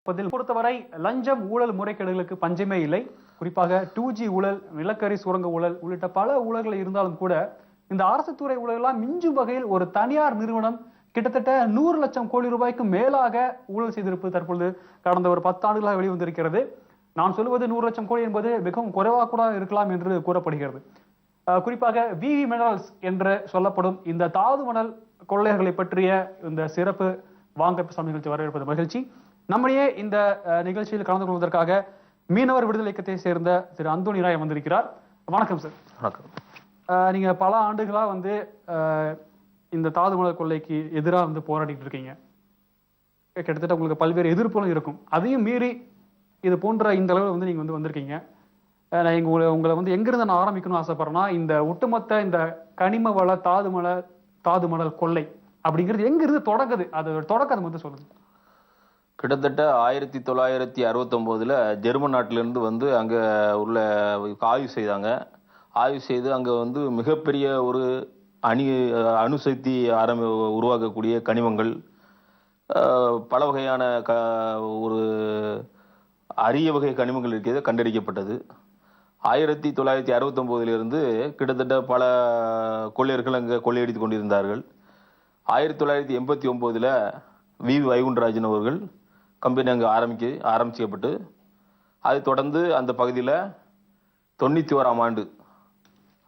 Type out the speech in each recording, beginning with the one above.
பதில் பொறுத்தவரை லஞ்சம் ஊழல் முறைகேடுகளுக்கு பஞ்சமே இல்லை. குறிப்பாக 2G ஊழல், நிலக்கரி சுரங்க ஊழல் உள்ளிட்ட பல ஊழல்கள் இருந்தாலும் கூட இந்த அரசு துறை ஊழலெல்லாம் மிஞ்சும் வகையில் ஒரு தனியார் நிறுவனம் கிட்டத்தட்ட 100 லட்சம் கோடி ரூபாய்க்கு மேலாக ஊழல் செய்திருப்பது தற்பொழுது கடந்த ஒரு 10 ஆண்டுகளாக வெளிவந்திருக்கிறது. நான் சொல்லுவது 100 லட்சம் கோடி என்பது மிகவும் குறைவாக கூட இருக்கலாம் என்று கூறப்படுகிறது. குறிப்பாக விவி மினரல்ஸ் என்று சொல்லப்படும் இந்த தாது மணல் கொள்ளையர்களை பற்றிய இந்த சிறப்பு வாங்க நிகழ்ச்சி வரவேற்பது மகிழ்ச்சி. நம்மையே இந்த நிகழ்ச்சியில் கலந்து கொள்வதற்காக மீனவர் விடுதலை இயக்கத்தை சேர்ந்த திரு அந்தோணி ராய் வந்திருக்கிறார். வணக்கம் சார். வணக்கம். நீங்க பல ஆண்டுகளா இந்த தாது மணல் கொள்ளைக்கு எதிராக போராடிட்டு இருக்கீங்க. கிட்டத்தட்ட உங்களுக்கு பல்வேறு எதிர்ப்புகளும் இருக்கும். அதையும் மீறி இது போன்ற இந்த அளவில் நீங்க வந்திருக்கீங்க. நான் உங்களை எங்கிருந்து நான் ஆரம்பிக்கணும்னு ஆசைப்படுறேன்னா, இந்த ஒட்டுமொத்த இந்த கனிம வள தாது மணல் கொள்ளை அப்படிங்கிறது எங்கிருந்து தொடங்குது, அதோட தொடக்கத்தை சொல்லுங்க. கிட்டத்தட்ட 1969 ஜெர்மன் நாட்டிலிருந்து அங்கே உள்ள ஆய்வு செய்தாங்க. ஆய்வு செய்து அங்கே மிகப்பெரிய ஒரு அணுசக்தி உருவாக்கக்கூடிய கனிமங்கள், பல வகையான ஒரு அரிய வகை கனிமங்கள் இருக்கிறது கண்டறியப்பட்டது. 1969 கிட்டத்தட்ட பல கொள்ளையர்கள் அங்கே கொள்ளையடித்து கொண்டிருந்தார்கள். 1989 வி வைகுண்டராஜன் அவர்கள் கம்பெனி அங்கே ஆரம்பிக்கப்பட்டு அது தொடர்ந்து அந்த பகுதியில் 91ஆம் ஆண்டு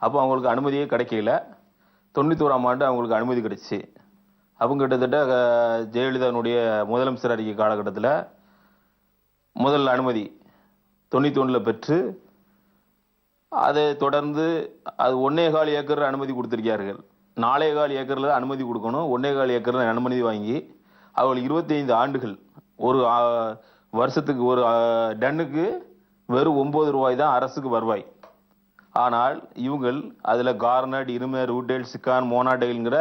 அப்போ அவங்களுக்கு அனுமதியே கிடைக்கல. 91ஆம் ஆண்டு அவங்களுக்கு அனுமதி கிடைச்சி அவங்க கிட்டத்தட்ட ஜெயலலிதாவுடைய முதலமைச்சர் அறிக்கை காலகட்டத்தில் முதல் அனுமதி 91 பெற்று அதை தொடர்ந்து அது 1.25 ஏக்கர் அனுமதி கொடுத்திருக்கிறார்கள். 4.25 ஏக்கரில் அனுமதி கொடுக்கணும். 1.25 ஏக்கரில் அனுமதி வாங்கி அவர்கள் 25 ஆண்டுகள் ஒரு வருஷத்துக்கு ஒரு டன்னுக்கு வெறும் 9 ரூபாய் தான் அரசுக்கு வருவாய். ஆனால் இவங்கள் அதில் கார்னட், இருமை, ரூட்டேல், சிக்கான், மோனாடைல்ங்கிற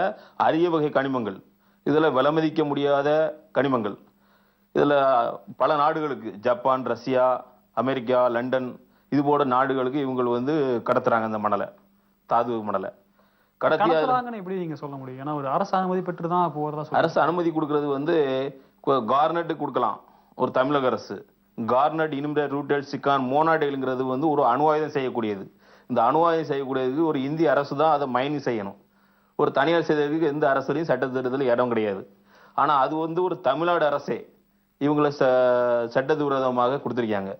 அரிய வகை கனிமங்கள், இதில் விலைமதிக்க முடியாத கனிமங்கள், இதில் பல நாடுகளுக்கு ஜப்பான், ரஷ்யா, அமெரிக்கா, லண்டன் இது போன்ற நாடுகளுக்கு இவங்க கடத்துறாங்க. அந்த மணலை, தாது மணலை கடத்தி எப்படி நீங்க சொல்ல முடியும்? ஏன்னா ஒரு அரசு அனுமதி பெற்று தான் போறதா. அரசு அனுமதி கொடுக்கறது கார்னட் கொடுக்கலாம் ஒரு தமிழக அரசு. கார்னட், இனிமே, ரூட்டல், சிக்கான், மோனாடைல்ங்கிறது ஒரு அணு ஆயுதம் செய்யக்கூடியது. இந்த அணு ஆயுதம் செய்யக்கூடியது ஒரு இந்திய அரசு தான் அதை மைனிங் செய்யணும். ஒரு தனியார் செய்ததுக்கு எந்த அரசுலையும் சட்டத்திட்டத்தில் இடம் கிடையாது. ஆனால் அது ஒரு தமிழ்நாடு அரசே இவங்களை சட்டவிரோதமாக கொடுத்துருக்காங்க.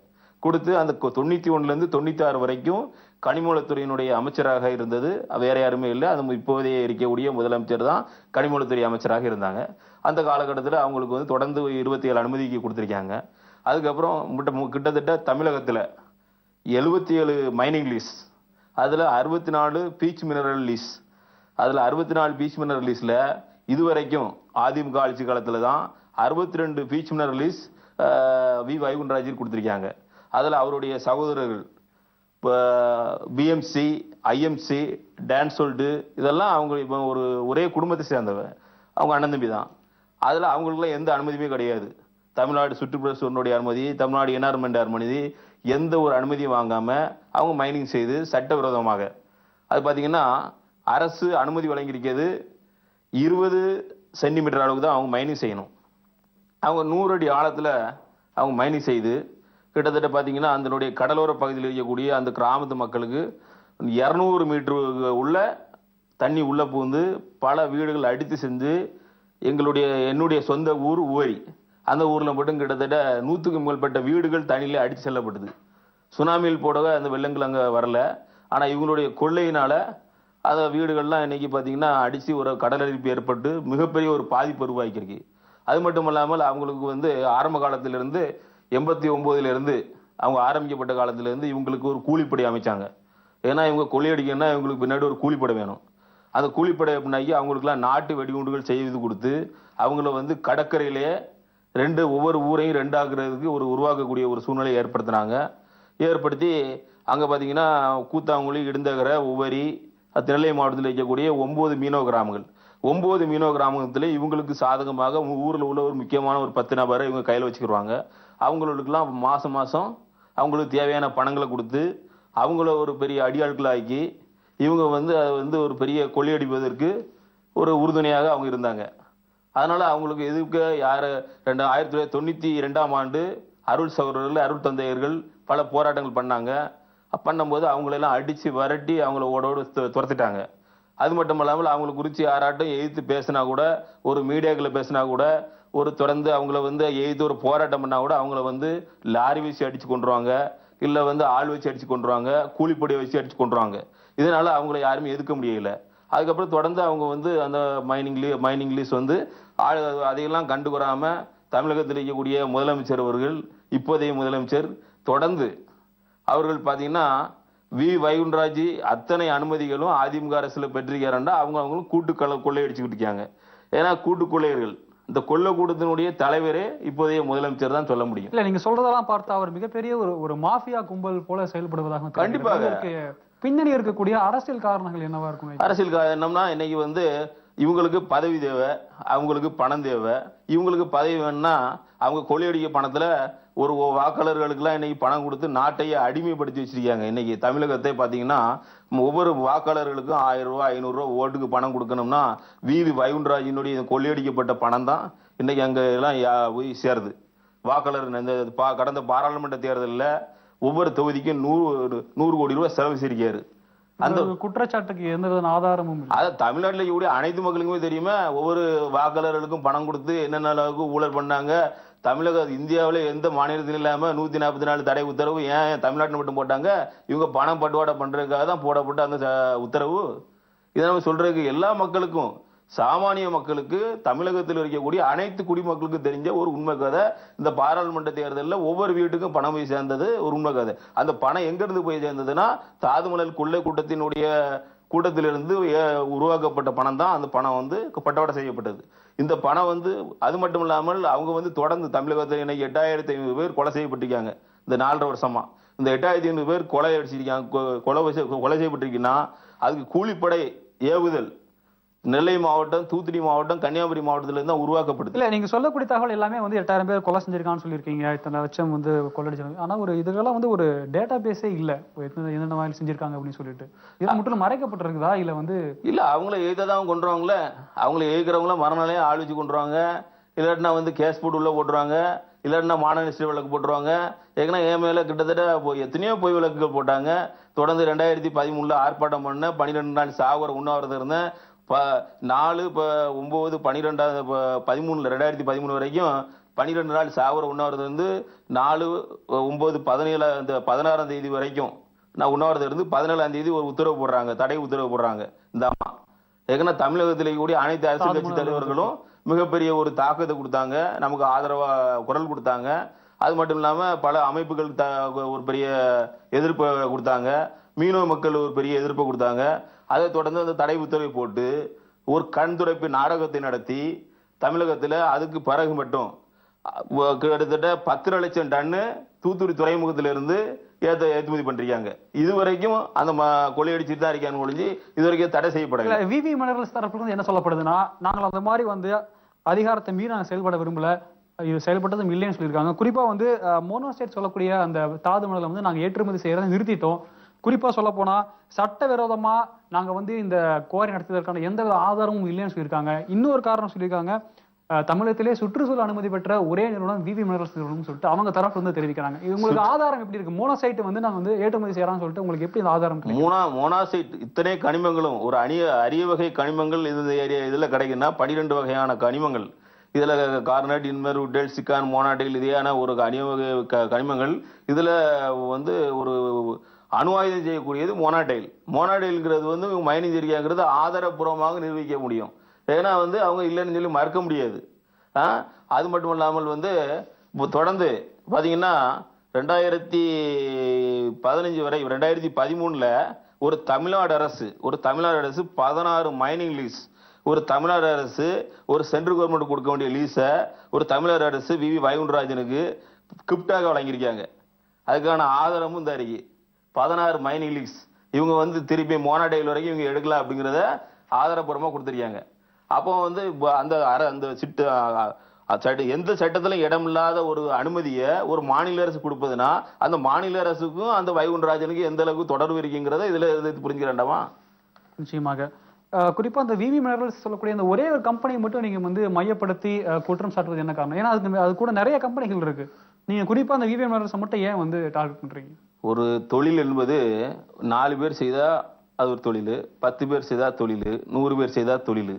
கொடுத்து அந்த 91 96 வரைக்கும் கனிமவளத்துறையினுடைய அமைச்சராக இருந்தது வேற யாருமே இல்லை. அது இப்போதைய இருக்கக்கூடிய முதலமைச்சர் தான் கனிமவளத்துறை அமைச்சராக இருந்தாங்க. அந்த காலகட்டத்தில் அவங்களுக்கு தொடர்ந்து 27 அனுமதிக்கு கொடுத்துருக்காங்க. அதுக்கப்புறம் கிட்டத்தட்ட தமிழகத்தில் 77 மைனிங் லீஸ், அதில் 64 பீச் மினரல் லீஸ். அதில் 64 பீச் மினரல் லீஸில் இதுவரைக்கும் அதிமுக ஆட்சி காலத்தில் தான் 62 beach mineral lease V Vaikundarajar கொடுத்துருக்காங்க. அதில் அவருடைய சகோதரர்கள் இப்போ பிஎம்சி, ஐஎம்சி, டான்சோல்டு இதெல்லாம் அவங்க ஒரே குடும்பத்தை சேர்ந்தவ, அவங்க அண்ணன் தம்பி தான். அதில் அவங்களுக்குலாம் எந்த அனுமதியுமே கிடையாது. தமிழ்நாடு சுற்றுப்புறச்சூழலுடைய அனுமதி, தமிழ்நாடு என்வாரன்மெண்ட் அனுமதி, எந்த ஒரு அனுமதியும் வாங்காமல் அவங்க மைனிங் செய்து சட்டவிரோதமாக. அது பார்த்தீங்கன்னா அரசு அனுமதி வழங்கியிருக்கிறது 20 சென்டிமீட்டர் அளவுக்கு தான் அவங்க மைனிங் செய்யணும். அவங்க 100 அடி ஆழத்தில் அவங்க மைனிங் செய்து கிட்டத்தட்ட பார்த்தீங்கன்னா அதனுடைய கடலோர பகுதியில் இருக்கக்கூடிய அந்த கிராமத்து மக்களுக்கு 200 மீட்டர் உள்ள தண்ணி உள்ளே பூந்து பல வீடுகள் அடித்து செஞ்சு என்னுடைய சொந்த ஊர் உவரி, அந்த ஊரில் மட்டும் கிட்டத்தட்ட 100க்கும் மேற்பட்ட வீடுகள் தண்ணியில் அடித்து செல்லப்பட்டது. சுனாமியில் போடவே அந்த வெள்ளங்கள் அங்கே வரல. ஆனால் இவங்களுடைய கொள்ளையினால் அந்த வீடுகள்லாம் இன்றைக்கி பார்த்தீங்கன்னா அடித்து ஒரு கடலரிப்பு ஏற்பட்டு மிகப்பெரிய ஒரு பாதிப்பு உருவாக்கியிருக்கு. அது மட்டும் இல்லாமல் அவங்களுக்கு ஆரம்ப காலத்திலிருந்து 89 அவங்க ஆரம்பிக்கப்பட்ட காலத்திலேருந்து இவங்களுக்கு ஒரு கூலிப்படை அமைச்சாங்க. ஏன்னா இவங்க கொள்ளையடிக்கணும்னா இவங்களுக்கு பின்னாடி ஒரு கூலிப்படை வேணும். அந்த கூலிப்படை அப்படின்னாக்கி அவங்களுக்குலாம் நாட்டு வெடிகுண்டுகள் செய்து கொடுத்து அவங்கள கடற்கரையிலேயே ஒவ்வொரு ஊரையும் 2 ஆக்குறதுக்கு உருவாக்கக்கூடிய ஒரு சூழ்நிலை ஏற்படுத்தினாங்க. ஏற்படுத்தி அங்கே பார்த்தீங்கன்னா கூத்தாங்குழி, இடுந்தகரை, உவரி, திருநெல்வேலி மாவட்டத்தில் இருக்கக்கூடிய 9 மீனவ கிராமங்கள், 9 மீனவ கிராமத்தில் இவங்களுக்கு சாதகமாக ஊரில் உள்ள ஒரு முக்கியமான ஒரு 10 நபரை இவங்க கையில் வச்சுக்கிடுவாங்க. அவங்களுக்கெல்லாம் மாதம் அவங்களுக்கு தேவையான பணங்களை கொடுத்து அவங்கள ஒரு பெரிய அடியாட்களாக்கி இவங்க ஒரு பெரிய கொள்ளையடிப்பதற்கு ஒரு உறுதுணையாக அவங்க இருந்தாங்க. அதனால அவங்களுக்கு எதிர்க்க யாரு 1992ஆம் ஆண்டு அருள் சகோதரர்கள் அருள் தந்தையர்கள் பல போராட்டங்கள் பண்ணாங்க. பண்ணும்போது அவங்களெல்லாம் அடிச்சு விரட்டி அவங்கள ஓடோடு துரத்திட்டாங்க. அது மட்டும் இல்லாமல் அவங்களை குறித்து யாராட்டும் எதிர்த்து பேசினா கூட, ஒரு மீடியாக்களை பேசினா கூட, ஒரு தொடர்ந்து அவங்கள வந்து எதிர்த்து ஒரு போராட்டம் பண்ணா கூட அவங்கள வந்து லாரி வீசி அடிச்சு கொண்டுருவாங்க, இல்ல வந்து ஆள் வச்சு அடிச்சு கொண்டுருவாங்க, கூலிப்படையை வச்சு அடிச்சு கொண்டுருவாங்க. இதனால அவங்கள யாருமே எதிர்க்க முடியல. அதுக்கப்புறம் தொடர்ந்து அவங்க வந்து அந்த மைனிங் லீஸ் வந்து அதையெல்லாம் கண்டுக்கிறாம தமிழகத்தில் இருக்கக்கூடிய முதலமைச்சர் அவர்கள், இப்போதைய முதலமைச்சர் தொடர்ந்து அவர்கள் பார்த்தீங்கன்னா வைகுண்டராஜ் அத்தனை அனுமதிகளும் அதிமுக அரசுல பெற்றிருக்காருன்னா அவங்களும் கொள்ளையடிச்சுக்கிட்டு இருக்காங்க. ஏன்னா கூட்டு கொள்ளையர்கள், இந்த கொள்ளை கூட்டத்தினுடைய தலைவரே இப்போதைய முதலமைச்சர் தான் சொல்ல முடியும். இல்ல நீங்க சொல்றதெல்லாம் பார்த்தா அவர் மிகப்பெரிய ஒரு மாஃபியா கும்பல் போல செயல்படுவதாக கண்டிப்பாக பின்னணி இருக்கக்கூடிய அரசியல் காரணங்கள் என்னவா இருக்கும்? அரசியல் காரணம்னா இன்னைக்கு வந்து இவங்களுக்கு பதவி தேவை, அவங்களுக்கு பணம் தேவை. இவங்களுக்கு பதவி வேணும்னா அவங்க கொள்ளையடிக்க பணத்துல ஒரு வாக்காளர்களுக்கெல்லாம் இன்னைக்கு பணம் கொடுத்து நாட்டையே அடிமைப்படுத்தி வச்சிருக்காங்க. இன்னைக்கு தமிழகத்தை பாத்தீங்கன்னா ஒவ்வொரு வாக்காளர்களுக்கும் 1000 ரூபாய் 500 ரூபாய் ஓட்டுக்கு பணம் கொடுக்கணும்னா வைகுண்டராஜினுடைய கொள்ளையடிக்கப்பட்ட பணம் தான் இன்னைக்கு அங்க எல்லாம் போய் சேருது. வாக்காளர் இந்த கடந்த பாராளுமன்ற தேர்தலில் ஒவ்வொரு தொகுதிக்கும் 100 கோடி ரூபாய் செலவு செய்திருக்காரு. அந்த குற்றச்சாட்டுக்கு எந்த ஆதாரமும் அத தமிழ்நாட்டில் இருக்கக்கூடிய அனைத்து மக்களுக்குமே தெரியுமா, ஒவ்வொரு வாக்காளர்களுக்கும் பணம் கொடுத்து என்னென்ன அளவுக்கு ஊழல் பண்ணாங்க. தமிழக இந்தியாவில எந்த மாநிலத்திலும் இல்லாம 144 தடை உத்தரவு ஏன் தமிழ்நாட்டில் மட்டும் போட்டாங்க? இவங்க பணம் பட்டுவாடா பண்றதுக்காக தான் போடப்பட்ட அந்த உத்தரவு. இதை நம்ம சொல்றதுக்கு எல்லா மக்களுக்கும், சாமானிய மக்களுக்கு, தமிழகத்தில் இருக்கக்கூடிய அனைத்து குடிமக்களுக்கும் தெரிஞ்ச ஒரு உண்மை கதை. இந்த பாராளுமன்ற தேர்தலில் ஒவ்வொரு வீட்டுக்கும் பணம் போய் சேர்ந்தது ஒரு உண்மை கதை. அந்த பணம் எங்க இருந்து போய் சேர்ந்ததுன்னா தாதுமணல் கொள்ளை கூட்டத்திலிருந்து உருவாக்கப்பட்ட பணம் தான். அந்த பணம் வந்து பட்டவாடை செய்யப்பட்டது. இந்த பணம் வந்து அது மட்டும் இல்லாமல் அவங்க வந்து தொடர்ந்து தமிழகத்தில் இன்னைக்கு 8500 பேர் கொலை செய்யப்பட்டிருக்காங்க. இந்த 4.5 வருஷமா இந்த 8500 பேர் கொலை அடிச்சிருக்காங்க, கொலை செய்யப்பட்டிருக்குன்னா அதுக்கு கூலிப்படை ஏவுதல் நெல்லை மாவட்டம், தூத்துக்குடி மாவட்டம், கன்னியாகுமரி மாவட்டத்துல இருந்து உருவாக்கப்படுது. இல்ல நீங்க சொல்லக்கூடிய தகவல் எல்லாமே வந்து 8000 பேர் கொலை செஞ்சிருக்கான்னு சொல்லியிருக்கீங்க, இத்தனை லட்சம் வந்து கொள்ளடிச்சாங்க. ஆனா இதெல்லாம் வந்து ஒரு டேட்டா பேஸே இல்ல, என்னென்ன மாதிரி செஞ்சிருக்காங்க அப்படின்னு சொல்லிட்டு. இது மட்டும் மறைக்கப்பட்டிருக்குதா இல்ல வந்து? இல்ல அவங்கள எழுததான் கொண்டுருவாங்கள, அவங்கள எழுக்கிறவங்கள மறுநாளே ஆள் வச்சு கொண்டுருவாங்க. இல்லாட்டினா வந்து கேஸ் போட்டு உள்ள போட்டுருவாங்க, இல்லாட்டினா மாநகராட்சி வழக்கு போட்டுருவாங்க. ஏன்னா என் மேல கிட்டத்தட்ட எத்தனையோ பொய் வழக்குகள் போட்டாங்க. தொடர்ந்து 2013 ஆர்ப்பாட்டம் பண்ண 12 நாள் சாகுற உண்ணாவிரதம் இருந்தேன். 4 9 12 13 2013 வரைக்கும் 12 நாள் சாகுற உண்ணாவிரதம் இருந்து 4 9 17 இந்த 16ஆம் தேதி வரைக்கும் நான் உண்ணாவிரதம் இருந்து 17ஆம் தேதி ஒரு உத்தரவு போடுறாங்க, தடை உத்தரவு போடுறாங்க. இந்த அம்மா ஏன்னா தமிழகத்திலே கூடிய அனைத்து அரசியல் கட்சி தலைவர்களும் மிகப்பெரிய ஒரு தாக்கத்தை கொடுத்தாங்க, நமக்கு ஆதரவா குரல் கொடுத்தாங்க. அது மட்டும் இல்லாம பல அமைப்புகள் ஒரு பெரிய எதிர்ப்பை கொடுத்தாங்க, மீனவ மக்கள் ஒரு பெரிய எதிர்ப்பை கொடுத்தாங்க. அதை தொடர்ந்து அந்த தடை உத்தரவை போட்டு ஒரு கண் துடைப்பு நாடகத்தை நடத்தி தமிழகத்துல அதுக்கு பிறகு மட்டும் கிட்டத்தட்ட 10 லட்சம் டன்னு தூத்துக்குடி துறைமுகத்திலிருந்து ஏற்றுமதி பண்றாங்க. இதுவரைக்கும் அந்த கொள்ளையடிச்சுட்டு தான் இருக்கான்னு ஒழிஞ்சு இதுவரைக்கும் தடை செய்யப்படல. விவி மினரல்ஸ் தரப்புல என்ன சொல்லப்படுதுன்னா, நாங்கள் அந்த மாதிரி வந்து அதிகாரத்தை மீறி நாங்கள் செயல்பட விரும்பல, இது செயல்பட்டதும் இல்லைன்னு சொல்லியிருக்காங்க. குறிப்பா வந்து மோனோசைட் சொல்லக்கூடிய அந்த தாது மணலை வந்து நாங்கள் ஏற்றுமதி செய்யறதை நிறுத்திட்டோம். குறிப்பா சொல்ல போனா சட்டவிரோதமா நாங்க வந்து இந்த குவாரி நடத்துவதற்கான எந்த ஆதாரமும் இல்லைன்னு சொல்லியிருக்காங்க. இன்னொரு காரணம் சொல்லியிருக்காங்க, தமிழகத்திலே சுற்றுச்சூழல் அனுமதி பெற்ற ஒரே நிறுவனம் விவி மினரல்ஸ் நிறுவனம் சொல்லிட்டு அவங்க தரப்பு வந்து தெரிவிக்கிறாங்க. இது உங்களுக்கு ஆதாரம் எப்படி இருக்கு? மோனோசைட் வந்து நாங்க வந்து ஏற்றுமதி செய்யறான்னு சொல்லிட்டு உங்களுக்கு எப்படி இந்த ஆதாரம்? மோனோசைட் இத்தனை கனிமங்களும் ஒரு அரிய வகை கனிமங்கள் இதுல கிடைக்குன்னா 12 வகையான கனிமங்கள். இதுல கார்னட், இன்மர், உட்டல், சிக்கான், மோனாடைல் இதையான ஒரு அரிய வகை கனிமங்கள். இதுல வந்து ஒரு அணு ஆயுதம் செய்யக்கூடியது மோனாடைல். மோனாடைல்ங்கிறது வந்து மைனிங் தெரியாங்கிறது ஆதாரப்பூர்வமாக நிரூபிக்க முடியும். ஏன்னா வந்து அவங்க இல்லைன்னு சொல்லி மறுக்க முடியாது. அது மட்டும் இல்லாமல் வந்து தொடர்ந்து பாத்தீங்கன்னா 2015 வரை 2013 ஒரு தமிழ்நாடு அரசு 16 மைனிங் லீஸ், ஒரு தமிழ்நாடு அரசு ஒரு சென்ட்ரல் கவர்மெண்ட் கொடுக்க வேண்டிய லீஸை ஒரு தமிழ்நாடு அரசு விவி வைகுண்டராஜனுக்கு கிப்டாக வழங்கியிருக்காங்க. அதுக்கான ஆதாரமும் இந்த அறிக்கை 16 மைனிங் லீஸ் இவங்க வந்து திருப்பி மோனாடைல் வரைக்கும் இவங்க எடுக்கலாம் அப்படிங்கிறத ஆதாரப்பூர்வமா கொடுத்துருக்காங்க. அப்போ வந்து அந்த எந்த சட்டத்திலும் இடமில்லாத ஒரு அனுமதியை ஒரு மாநில அரசு கொடுப்பதுன்னா அந்த மாநில அரசுக்கும் அந்த வைகுண்டராஜனுக்கு எந்த அளவுக்கு தொடர்பு இருக்குங்கிறத இதுல புரிஞ்சுக்க வேண்டாமா? நிச்சயமாக குறிப்பா அந்த விவி மினரல்ஸ் சொல்லக்கூடிய அந்த ஒரே ஒரு கம்பெனியை மட்டும் நீங்க வந்து மையப்படுத்தி குற்றம் சாட்டுவது என்ன காரணம்? ஏன்னா அது கூட நிறைய கம்பெனிகள் இருக்கு. நீங்க குறிப்பா அந்த விவி மினரல்ஸ் மட்டும் ஏன் வந்து டார்கெட் பண்றீங்க? ஒரு தொழில் என்பது 4 பேர் செய்தா அது ஒரு தொழில், 10 பேர் செய்தா தொழில், 100 பேர் செய்தா தொழில்.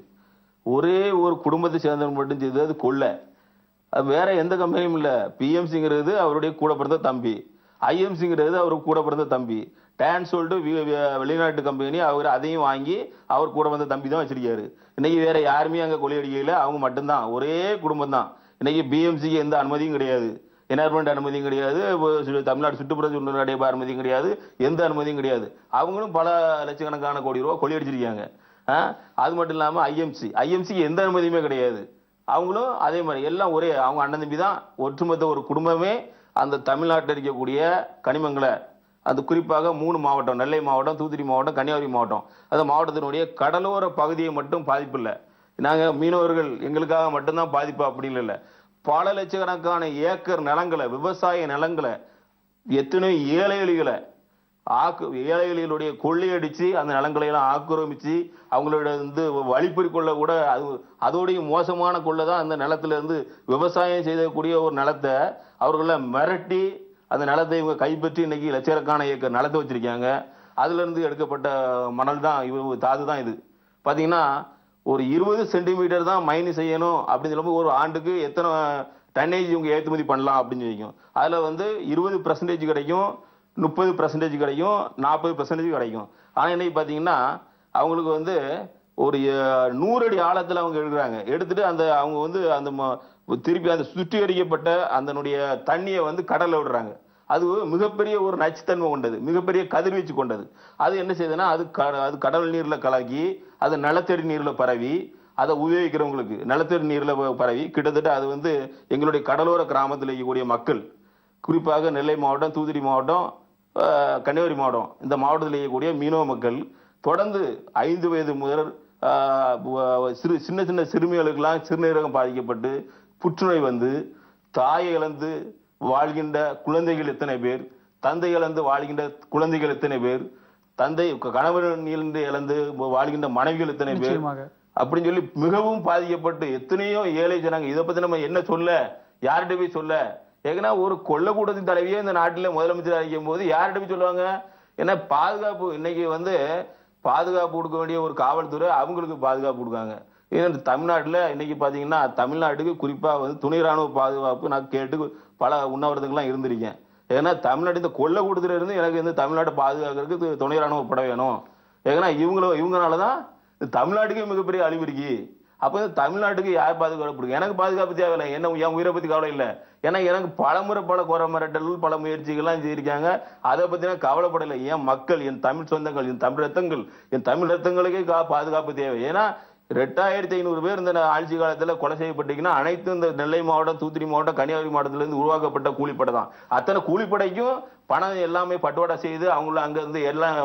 ஒரே ஒரு குடும்பத்தை சேர்ந்தவங்க மட்டும் செய்தது அது கொள்ளை. அது வேற எந்த கம்பெனியும் இல்லை. பிஎம்சிங்கிறது அவருடைய கூட பிறந்த தம்பி, ஐஎம்சிங்கிறது அவருக்கு கூட பிறந்த தம்பி, டேன் சொல்லிட்டு வெளிநாட்டு கம்பெனி அவர் அதையும் வாங்கி அவர் கூட வந்த தம்பி தான் வச்சிருக்காரு. இன்னைக்கு வேற யாருமே அங்கே கொள்ளையடிக்கல, அவங்க மட்டும்தான், ஒரே குடும்பம் தான். இன்னைக்கு பிஎம்சிக்கு எந்த அனுமதியும் கிடையாது, என்ஆர்மெண்ட் அனுமதியும் கிடையாது, தமிழ்நாடு சுற்றுப்புற சூழ்நிலை அனுமதியும் கிடையாது, எந்த அனுமதியும் கிடையாது. அவங்களும் பல லட்சக்கணக்கான கோடி ரூபா கொள்ளையடிச்சிருக்காங்க. அது மட்டும் இல்லாமல் ஐஎம்சிக்கு எந்த அனுமதியுமே கிடையாது. அவங்களும் அதே மாதிரி எல்லாம் ஒரே அவங்க அண்ணன் தம்பி தான். ஒட்டுமொத்த ஒரு குடும்பமே அந்த தமிழ்நாட்டில் இருக்கக்கூடிய கனிமங்களை, அது குறிப்பாக 3 மாவட்டம், நெல்லை மாவட்டம், தூத்துக்குடி மாவட்டம், கன்னியாகுமரி மாவட்டம், அந்த மாவட்டத்தினுடைய கடலோர பகுதியை மட்டும் பாதிப்பு இல்லை. நாங்கள் மீனவர்கள் எங்களுக்காக மட்டும்தான் பாதிப்பு அப்படின்னு இல்லை. பல லட்சக்கணக்கான ஏக்கர் நிலங்களை, விவசாய நிலங்களை, எத்தனை ஏழைகளுடைய கொள்ளையடிச்சு அந்த நிலங்களை எல்லாம் ஆக்கிரமிச்சு அவங்களோட வந்து வழிப்பறி கொள்ள கூட அதோடைய மோசமான கொள்ளை தான் அந்த நிலத்துல இருந்து விவசாயம் செய்யக்கூடிய ஒரு நிலத்தை அவர்களை மிரட்டி அந்த நிலத்தை இவங்க கைப்பற்றி இன்னைக்கு லட்சக்கணக்கான ஏக்கர் நிலத்தை வச்சிருக்காங்க. அதுல இருந்து எடுக்கப்பட்ட மணல் தான் தாது தான் இது. பாத்தீங்கன்னா ஒரு 20 சென்டிமீட்டர் தான் மைனி செய்யணும் அப்படின்னு சொல்லும்போது ஒரு ஆண்டுக்கு எத்தனை டன்னேஜ் இவங்க ஏற்றுமதி பண்ணலாம் அப்படின்னு சொல்லிக்கும். அதுல வந்து 20% கிடைக்கும், 30% கிடைக்கும், 40% கிடைக்கும். ஆனா இன்னைக்கு பாத்தீங்கன்னா அவங்களுக்கு வந்து ஒரு 100 அடி ஆழத்துல அவங்க எடுக்கிறாங்க. எடுத்துட்டு அந்த அவங்க வந்து அந்த திருப்பி அந்த சுத்திகரிக்கப்பட்ட அதனுடைய தண்ணியை வந்து கடல்ல விடுறாங்க. அது மிகப்பெரிய ஒரு நச்சுத்தன்மை கொண்டது, மிகப்பெரிய கதிர்வீச்சு கொண்டது. அது என்ன செய்யுதுன்னா அது கடல் நீர்ல கலக்கி அது நிலத்தடி நீர்ல பரவி அதை உபயோகிக்கிறவங்களுக்கு நிலத்தடி நீர்ல பரவி கிட்டத்தட்ட அது வந்து எங்களுடைய கடலோர கிராமத்தில் இருக்கக்கூடிய மக்கள், குறிப்பாக நெல்லை மாவட்டம், தூத்துக்குடி மாவட்டம், கன்னியாகுமரி மாவட்டம், இந்த மாவட்டத்தில் இருக்கக்கூடிய மீனவ மக்கள் தொடர்ந்து 5 வயது முதல் சின்ன சின்ன சிறுமிகளுக்கெல்லாம் சிறுநீரகம் பாதிக்கப்பட்டு புற்றுநோய் வந்து தாயை இழந்து வாழ்கின்ற குழந்தைகள் எத்தனை பேர், தந்தை இழந்து வாழ்கின்ற குழந்தைகள் எத்தனை பேர், கணவன் இழந்து வாழ்கின்ற மனைவிகள் எத்தனை பேர் அப்படின்னு சொல்லி மிகவும் பாதிக்கப்பட்டு எத்தனையோ ஏழை ஜனங்க. இதை பத்தி நம்ம என்ன சொல்ல, யார்கிட்ட போய் சொல்ல? ஏன்னா ஒரு கொள்ளக்கூடத்தின் தலைவியே இந்த நாட்டில் முதலமைச்சர் அறிக்கும் போது யார்கிட்ட போய் சொல்லுவாங்க? ஏன்னா பாதுகாப்பு இன்னைக்கு வந்து பாதுகாப்பு கொடுக்க வேண்டிய ஒரு காவல்துறை அவங்களுக்கு பாதுகாப்பு கொடுக்காங்க. ஏன்னா தமிழ்நாட்டில் இன்னைக்கு பாத்தீங்கன்னா தமிழ்நாட்டுக்கு குறிப்பா வந்து துணை ராணுவ பாதுகாப்பு நான் கேட்டு பல உண்ணாவிரதங்கள்லாம் இருந்திருக்கேன். ஏன்னா தமிழ்நாடு இந்த கொள்ளக்கூடத்துல இருந்து எனக்கு வந்து தமிழ்நாட்டை பாதுகாக்கிறதுக்கு துணை ராணுவ படை வேணும். ஏன்னா இவங்கனாலதான் தமிழ்நாட்டுக்கே மிகப்பெரிய அழிவு இருக்கு. அப்ப தமிழ்நாட்டுக்கு யார் பாதுகாப்பு கொடுங்க? எனக்கு பாதுகாப்பு தேவையில்லை, என்ன என் உயிரை பத்தி கவலை இல்லை. ஏன்னா எனக்கு பலமுறை பல குறை மிரட்டல்கள் பல முயற்சிகள்லாம் செய்திருக்காங்க. அதை பத்தி நான் கவலைப்படலை. என் மக்கள், என் தமிழ் சொந்தங்கள், என் தமிழ் ரத்தங்களுக்கே பாதுகாப்பு தேவை. ஏன்னா 2500 பேர் இந்த ஆட்சி காலத்துல கொலை செய்யப்பட்டீங்கன்னா அனைத்து இந்த நெல்லை மாவட்டம், தூத்துக்குடி மாவட்டம், கன்னியாகுமரி மாவட்டத்துல இருந்து உருவாக்கப்பட்ட கூலிப்படை தான். அத்தனை கூலிப்படைக்கும் பணம் எல்லாமே பட்டுவாடா செய்து அவங்கள அங்க இருந்து எல்லாம்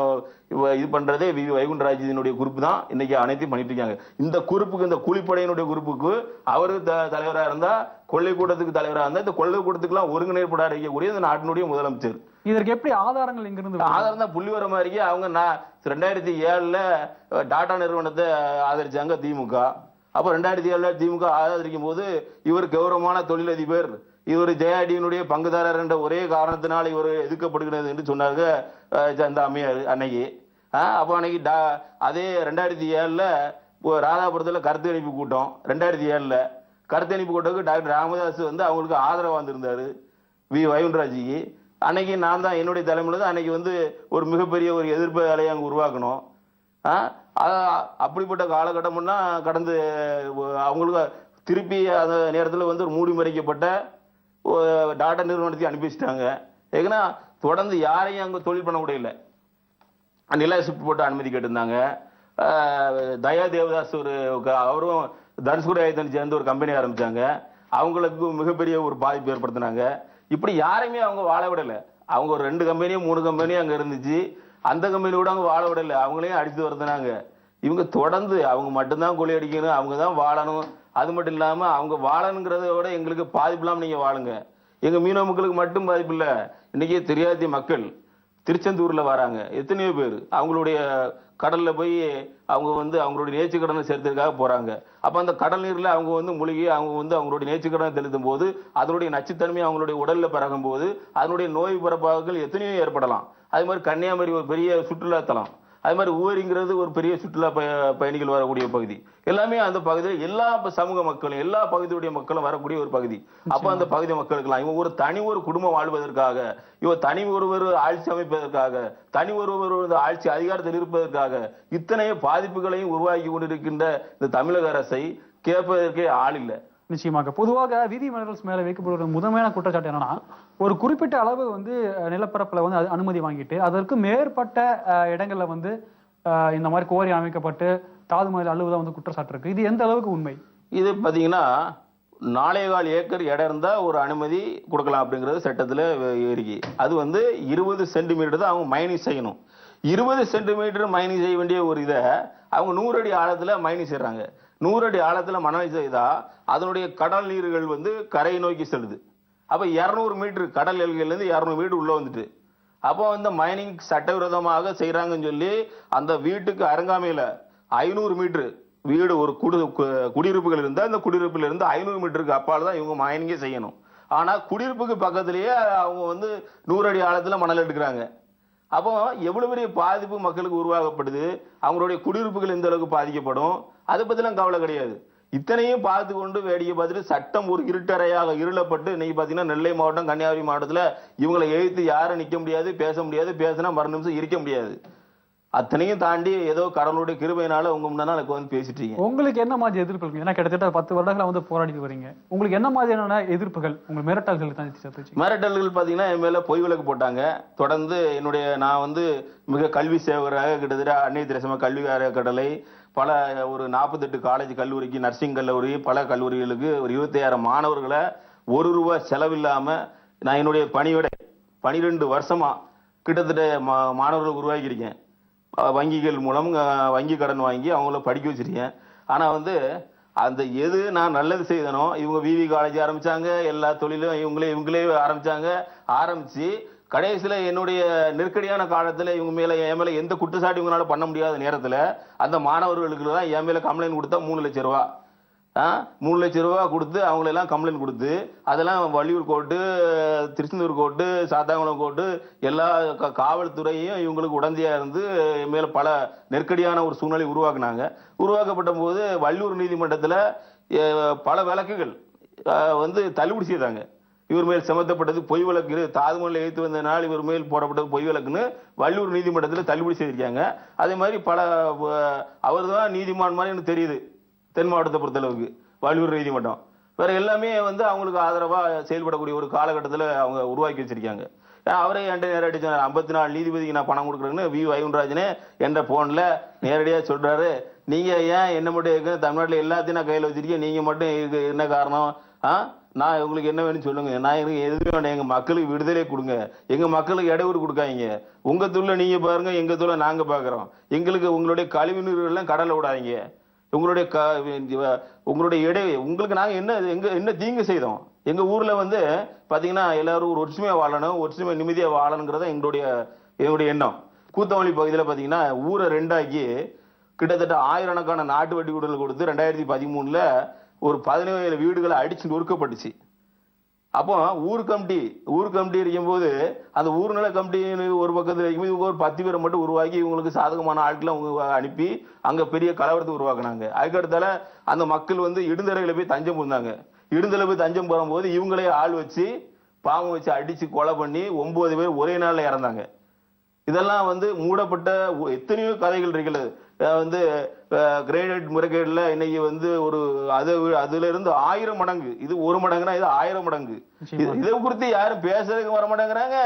இது பண்றதே வைகுண்டராஜினுடைய குரூப் தான் இன்னைக்கு அனைத்தையும் பண்ணிட்டு இருக்காங்க. இந்த குரூப்புக்கு, இந்த கூலிப்படையினுடைய குரூப்புக்கு அவரு தலைவராக இருந்தா, கொள்ளை கூட்டத்துக்கு தலைவராக இருந்தா, இந்த கொள்ளை கூட்டத்துக்கு ஒருங்கிணைப்பட இருக்கக்கூடிய இந்த நாட்டினுடைய முதலமைச்சர். இதற்கு எப்படி ஆதாரங்கள் எங்க இருந்து? ஆதாரம் தான் புள்ளி வர மாதிரி. அவங்க 2007 டாடா நிறுவனத்தை ஆதரிச்சாங்க திமுக. அப்ப 2007 திமுக ஆதரிக்கும் போது இவர் கௌரவமான தொழிலதிபர், இவர் ஜெயாடியினுடைய பங்குதாரர் என்ற ஒரே காரணத்தினால் இவர் எதிர்க்கப்படுகிறது என்று சொன்னாங்க அந்த அம்மையார் அன்னைக்கு. அப்போ அன்னைக்கு அதே 2007 ராதாபுரத்துல கருத்து கணிப்பு கூட்டம், 2007 கருத்து கணிப்பு கூட்டத்துக்கு டாக்டர் ராமதாஸ் வந்து அவங்களுக்கு ஆதரவா வந்திருந்தாரு வைகுண்டராஜிக்கு. அன்னைக்கு நான் தான் என்னுடைய தலைமையில தான் அன்னைக்கு வந்து ஒரு மிகப்பெரிய ஒரு எதிர்ப்பு அலையை அங்கே உருவாக்கணும். அப்படிப்பட்ட காலகட்டம்னா கடந்து அவங்களுக்கு திருப்பி அந்த நேரத்தில் வந்து ஒரு மூடி மறைக்கப்பட்ட டாடா நிறுவனத்தையும் அனுப்பி வச்சுட்டாங்க. ஏன்னா தொடர்ந்து யாரையும் அங்கே தொழில் பண்ண முடியல. நில ஷிஃப்ட் போட்டு அனுமதி கேட்டிருந்தாங்க. தயா தேவதாஸ் அவரும் தனுஷ்கோடி ஆயுதம் சேர்ந்து ஒரு கம்பெனி ஆரம்பிச்சாங்க. அவங்களுக்கு மிகப்பெரிய ஒரு பாதிப்பு ஏற்படுத்தினாங்க. இப்படி யாரையுமே அவங்க வாழ விடல. அவங்க ஒரு 2 கம்பெனியும் 3 கம்பெனியும் அங்க இருந்துச்சு. அந்த கம்பெனியோட அவங்க வாழ விடல, அவங்களையும் அடித்து வருதுனாங்க. இவங்க தொடர்ந்து அவங்க மட்டும்தான் கொள்ளையடிக்கணும், அவங்க தான் வாழணும். அது மட்டும் இல்லாம அவங்க வாழணுங்கிறத விட எங்களுக்கு பாதிப்பு இல்லாம நீங்க வாழுங்க. எங்க மீனவ மக்களுக்கு மட்டும் பாதிப்பு இல்லை. இன்னைக்கு தெரியாத மக்கள் திருச்செந்தூர்ல வராங்க, எத்தனையோ பேர் அவங்களுடைய கடல்ல போய் அவங்க வந்து அவங்களுடைய நேர்ச்சி கடனை செலுத்துறதுக்காக போறாங்க. அப்ப அந்த கடல் நீர்ல அவங்க வந்து மூழ்கி அவங்க வந்து அவங்களுடைய நேர்ச்சி கடனை செலுத்தும் போது அதனுடைய நச்சுத்தன்மை அவங்களுடைய உடல்ல பரகும் போது அதனுடைய நோய் பரப்பாகுகள் எத்தனையோ ஏற்படலாம். அது மாதிரி கன்னியாகுமரி ஒரு பெரிய சுற்றுலா தலம், அது மாதிரி ஊரிங்கிறது ஒரு பெரிய சுற்றுலா பயணிகள் வரக்கூடிய பகுதி. எல்லாமே அந்த பகுதியில் எல்லா சமூக மக்களும் எல்லா பகுதியுடைய மக்களும் வரக்கூடிய ஒரு பகுதி. அப்ப அந்த பகுதி மக்களுக்கெல்லாம் இவங்க ஒரு தனி ஒரு குடும்பம் வாழ்வதற்காக, இவங்க தனி ஒருவர் ஆட்சி அமைப்பதற்காக, தனி ஒருவர் ஆட்சி அதிகாரத்தில் இருப்பதற்காக இத்தனை பாதிப்புகளையும் உருவாக்கி கொண்டிருக்கின்ற இந்த தமிழக அரசை கேட்பதற்கே ஆள் இல்லை. நிச்சயமாக. பொதுவாக வீதி மினரல்ஸ் மேல வைக்கப்படுற முதன்மையான குற்றச்சாட்டு என்னன்னா, ஒரு குறிப்பிட்ட அளவு வந்து நிலப்பரப்புல வந்து அனுமதி வாங்கிட்டு அதற்கு மேற்பட்ட இடங்கள்ல வந்து இந்த மாதிரி கோரி அமைக்கப்பட்டு தாதுமலை அலுவலகம் வந்து குற்றச்சாட்டு இருக்கு. இது எந்த அளவுக்கு உண்மை? இது பாத்தீங்கன்னா 4.25 ஏக்கர் இடம் இருந்தா ஒரு அனுமதி கொடுக்கலாம் அப்படிங்கிறது சட்டத்துல இருக்கு. அது வந்து 20 சென்டிமீட்டர் தான் அவங்க மைனிங் செய்யணும். 20 சென்டிமீட்டர் மைனிங் செய்ய வேண்டிய ஒரு இதை அவங்க 100 அடி ஆழத்துல மைனிங் செய்யறாங்க. 100 அடி ஆழத்துல மணல் செய்தா அதனுடைய கடல் நீர்கள் வந்து கரையை நோக்கி செல்லுது. அப்ப 200 மீட்டர் கடல் எல்கையில இருந்து 200 மீட்டர் உள்ள வந்துட்டு அப்போ வந்து மைனிங் சட்டவிரோதமாக செய்யறாங்கன்னு சொல்லி அந்த வீட்டுக்கு அருகாமையில 500 மீட்டர் வீடு ஒரு குடியிருப்புகள் இருந்தா அந்த குடியிருப்புல இருந்து 500 மீட்டருக்கு அப்பால் தான் இவங்க மைனிங்கே செய்யணும். ஆனா குடியிருப்புக்கு பக்கத்திலேயே அவங்க வந்து 100 அடி ஆழத்துல மணல் எடுக்கிறாங்க. அப்போ எவ்வளவு பெரிய பாதிப்பு மக்களுக்கு உருவாக்கப்படுது, அவங்களுடைய குடியிருப்புகள் எந்த அளவுக்கு பாதிக்கப்படும், அதை பத்திலாம் கவலை கிடையாது. இத்தனையும் பார்த்து கொண்டு வேடிக்கை பார்த்துட்டு சட்டம் ஒரு இருட்டறையாக இருளப்பட்டு இன்னைக்கு பாத்தீங்கன்னா நெல்லை மாவட்டம் கன்னியாகுமரி மாவட்டத்துல இவங்களை எழுத்து யாரும் நிக்க முடியாது, பேச முடியாது, பேசினா மறு நிமிஷம் இருக்க முடியாது. அத்தனையும் தாண்டி ஏதோ கடவுளுடைய கிருபையினால உங்க முன்னால வந்து பேசிட்டு இருக்கீங்க. உங்களுக்கு என்ன மாதிரி எதிர்ப்புகள்? ஏன்னா கிட்டத்தட்ட 10 வருடங்களா வந்து போராடிட்டு வரீங்க. உங்களுக்கு என்ன மாதிரியான எதிர்ப்புகள், உங்களுக்கு மிரட்டல்கள் தான்? மிரட்டல்கள் பாத்தீங்கன்னா என் மேல பொய் வழக்கு போட்டாங்க. தொடர்ந்து நான் வந்து மிக கல்வி சேவகராக கிட்டத்தட்ட அன்னை தெரசமா கல்வி அறக்கட்டளை பல ஒரு 48 காலேஜ் கல்லூரிக்கு, நர்சிங் கல்லூரி, பல கல்லூரிகளுக்கு ஒரு 26 மாணவர்களை ₹1 செலவில்லாம நான் என்னுடைய பணியோட 12 வருஷமா கிட்டத்தட்ட மாணவர்கள் உருவாக்கியிருக்கேன். வங்கிகள் மூலம் வங்கி கடன் வாங்கி அவங்கள படிக்க வச்சிருக்கேன். ஆனா வந்து அந்த எது நான் நல்லது செய்தனோ இவங்க விவி காலேஜ் ஆரம்பிச்சாங்க, எல்லா தொழிலும் இவங்களே ஆரம்பிச்சு கடைசியில என்னுடைய நெருக்கடியான காலத்துல இவங்க மேல என் மேல எந்த குற்றச்சாட்டு இவங்களால பண்ண முடியாத நேரத்துல அந்த மாணவர்களுக்கு தான் என் மேல கம்ப்ளைண்ட் கொடுத்தா 3 லட்சம் ரூபாய் 3 லட்சம் ரூபாய் கொடுத்து அவங்களெல்லாம் கம்ப்ளைண்ட் கொடுத்து அதெல்லாம் Valliyur court, Tiruchendur court, Sathankulam court எல்லா காவல்துறையும் இவங்களுக்கு உடந்தையா இருந்து மேல பல நெருக்கடியான ஒரு சூழ்நிலை உருவாக்கப்பட்ட போது வள்ளியூர் நீதிமன்றத்துல பல வழக்குகள் வந்து தள்ளுபடி செய்தாங்க. இவர் மேல் சுமத்தப்பட்டது பொய் வழக்கு, தாதுமலை எழுத்து வந்ததனால் இவர் மேல் போடப்பட்டது பொய் வழக்குன்னு வள்ளியூர் நீதிமன்றத்தில் தள்ளுபடி செய்திருக்காங்க. அதே மாதிரி பல அவர் தான் நீதிமான் மாதிரி எனக்கு தெரியுது தென் மாவட்டத்தை பொறுத்தளவுக்கு வள்ளியூர் நீதிமன்றம். வேற எல்லாமே வந்து அவங்களுக்கு ஆதரவா செயல்படக்கூடிய ஒரு காலகட்டத்தில் அவங்க உருவாக்கி வச்சிருக்காங்க. அவரே என்கிட்ட நேரடி சொன்னார், 54 நீதிபதிக்கு நான் பணம் கொடுக்குறேன்னு வி வைகுண்டராஜனே என்ற போன்ல நேரடியா சொல்றாரு. நீங்க ஏன் என்ன மட்டும் தமிழ்நாட்டில் எல்லாத்தையும் நான் கையில் வச்சிருக்கேன், நீங்க மட்டும் என்ன காரணம்? நான் உங்களுக்கு என்ன வேணும்னு சொல்லுங்க, நான் எனக்கு எதுவுமே வேண்டாம், எங்க மக்களுக்கு விடுதலை கொடுங்க, எங்க மக்களுக்கு இடையூறு கொடுக்காதீங்க, உங்க தொழில நீங்க பாருங்க, எங்க தொழில நாங்க பாக்குறோம், எங்களுக்கு உங்களுடைய கழிவு நீர்கள் எல்லாம் கடல்ல விடாதீங்க, உங்களுக்கு நாங்க என்ன தீங்கு செய்தோம்? எங்க ஊர்ல வந்து பாத்தீங்கன்னா எல்லாரும் ஒரு ஒற்றுமையா வாழணும், ஒற்றுமை நிம்மதியா வாழணுங்கிறத என்னுடைய எண்ணம். கூத்தமல்லி பகுதியில் பாத்தீங்கன்னா ஊரை 2ஆக்கி கிட்டத்தட்ட 1000கணக்கான நாட்டு வட்டி கூடல் கொடுத்து 2013ல ஒரு 17 வீடுகளை அடிச்சு நொறுக்கப்பட்டுச்சு. அப்போ ஊர் கமிட்டி இருக்கும்போது அந்த ஊர்நில கமிட்டி ஒரு பக்கத்துல இருக்கும்போது ஒரு 10 பேரை மட்டும் உருவாக்கி இவங்களுக்கு சாதகமான ஆட்களை அவங்க அனுப்பி அங்க பெரிய கலவரத்தை உருவாக்குனாங்க. அதுக்கடுத்தால அந்த மக்கள் வந்து இடுந்தரையில போய் தஞ்சம் புரிந்தாங்க. இடுந்தலை போய் தஞ்சம் போகும்போது இவங்களே ஆள் வச்சு பாவம் வச்சு அடிச்சு கொலை பண்ணி 9 பேர் ஒரே நாள்ல இறந்தாங்க. இதெல்லாம் வந்து மூடப்பட்ட எத்தனையோ கதைகள் இருக்கிறது. வந்து கிரேனைட் முறைகேடுல இன்னைக்கு வந்து ஒரு அதுல இருந்து 1000 மடங்கு, இது 1 மடங்குனா இது 1000 மடங்கு. இதை குறித்து யாரும் பேசுறதுக்கு வர மாட்டேங்கிறாங்க,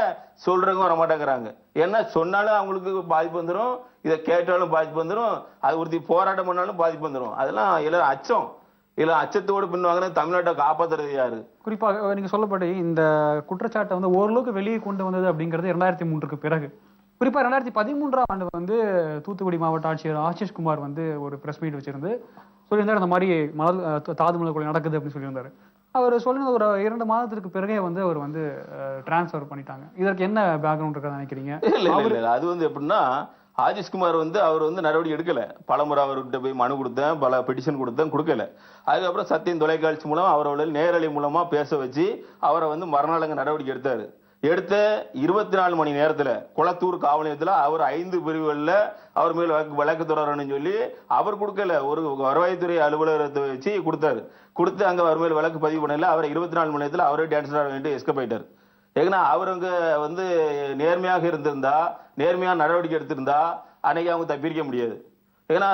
சொல்றதுக்கும் வர மாட்டேங்கிறாங்க. ஏன்னா சொன்னாலும் அவங்களுக்கு பாதிப்பு வந்துடும், இதை கேட்டாலும் பாதிப்பு வந்துடும், அது குறித்து போராட்டம் பண்ணாலும் பாதிப்பு வந்துடும். அதெல்லாம் எல்லாரும் அச்சத்தோடு பின்வாங்க. தமிழ்நாட்டை காப்பாத்துறது யாரு? குறிப்பாக நீங்க சொல்லப்பட்ட இந்த குற்றச்சாட்டை வந்து ஓரளவுக்கு வெளியே கொண்டு வந்தது அப்படிங்கிறது 2003க்கு பிறகு. குறிப்பா 2013ஆம் ஆண்டு வந்து தூத்துக்குடி மாவட்ட ஆட்சியர் ஆஷிஷ் குமார் வந்து ஒரு பிரஸ் மீட் வச்சிருந்து சொல்லியிருந்தாரு, இந்த மாதிரி தாதுமலை கொலை நடக்குது அப்படின்னு சொல்லியிருந்தாரு. அவர் சொல்லின ஒரு 2 மாதத்திற்கு பிறகே வந்து அவர் வந்து டிரான்ஸ்ஃபர் பண்ணிட்டாங்க. இதற்கு என்ன பேக்ரவுண்ட் இருக்கா நினைக்கிறீங்க? இல்ல அது வந்து எப்படின்னா ஆதிஷ்குமார் வந்து அவர் வந்து நடவடிக்கை எடுக்கல. பலமுறை அவர்கிட்ட போய் மனு கொடுத்தேன், பல பெட்டிஷன் கொடுத்தேன், கொடுக்கல. அதுக்கப்புறம் சத்தியம் தொலைக்காட்சி மூலம் அவரோட நேரலை மூலமா பேச வச்சு அவரை வந்து மறுநாள் அங்க நடவடிக்கை எடுத்தாரு. எடுத்த 24 மணி நேரத்துல குளத்தூர் காவல் நிலையத்துல அவர் 5 பிரிவுகள்ல அவர் மேல் வழக்கு தொடரணும்னு சொல்லி அவர் கொடுக்கல, ஒரு வருவாய்த்துறை அலுவலகத்தை வச்சு கொடுத்தாரு. கொடுத்து அங்க அவர் மேல் வழக்கு பதிவு பண்ணல. அவரை 24 மணி நேரத்துல அவரே டான்ஸ் ஆட வேண்டிய எஸ்கேப் ஆயிட்டார். ஏன்னா அவருங்க வந்து நேர்மையாக இருந்திருந்தா, நேர்மையான நடவடிக்கை எடுத்திருந்தா அன்னைக்கு அவங்க தப்பிக்க முடியாது. ஏன்னா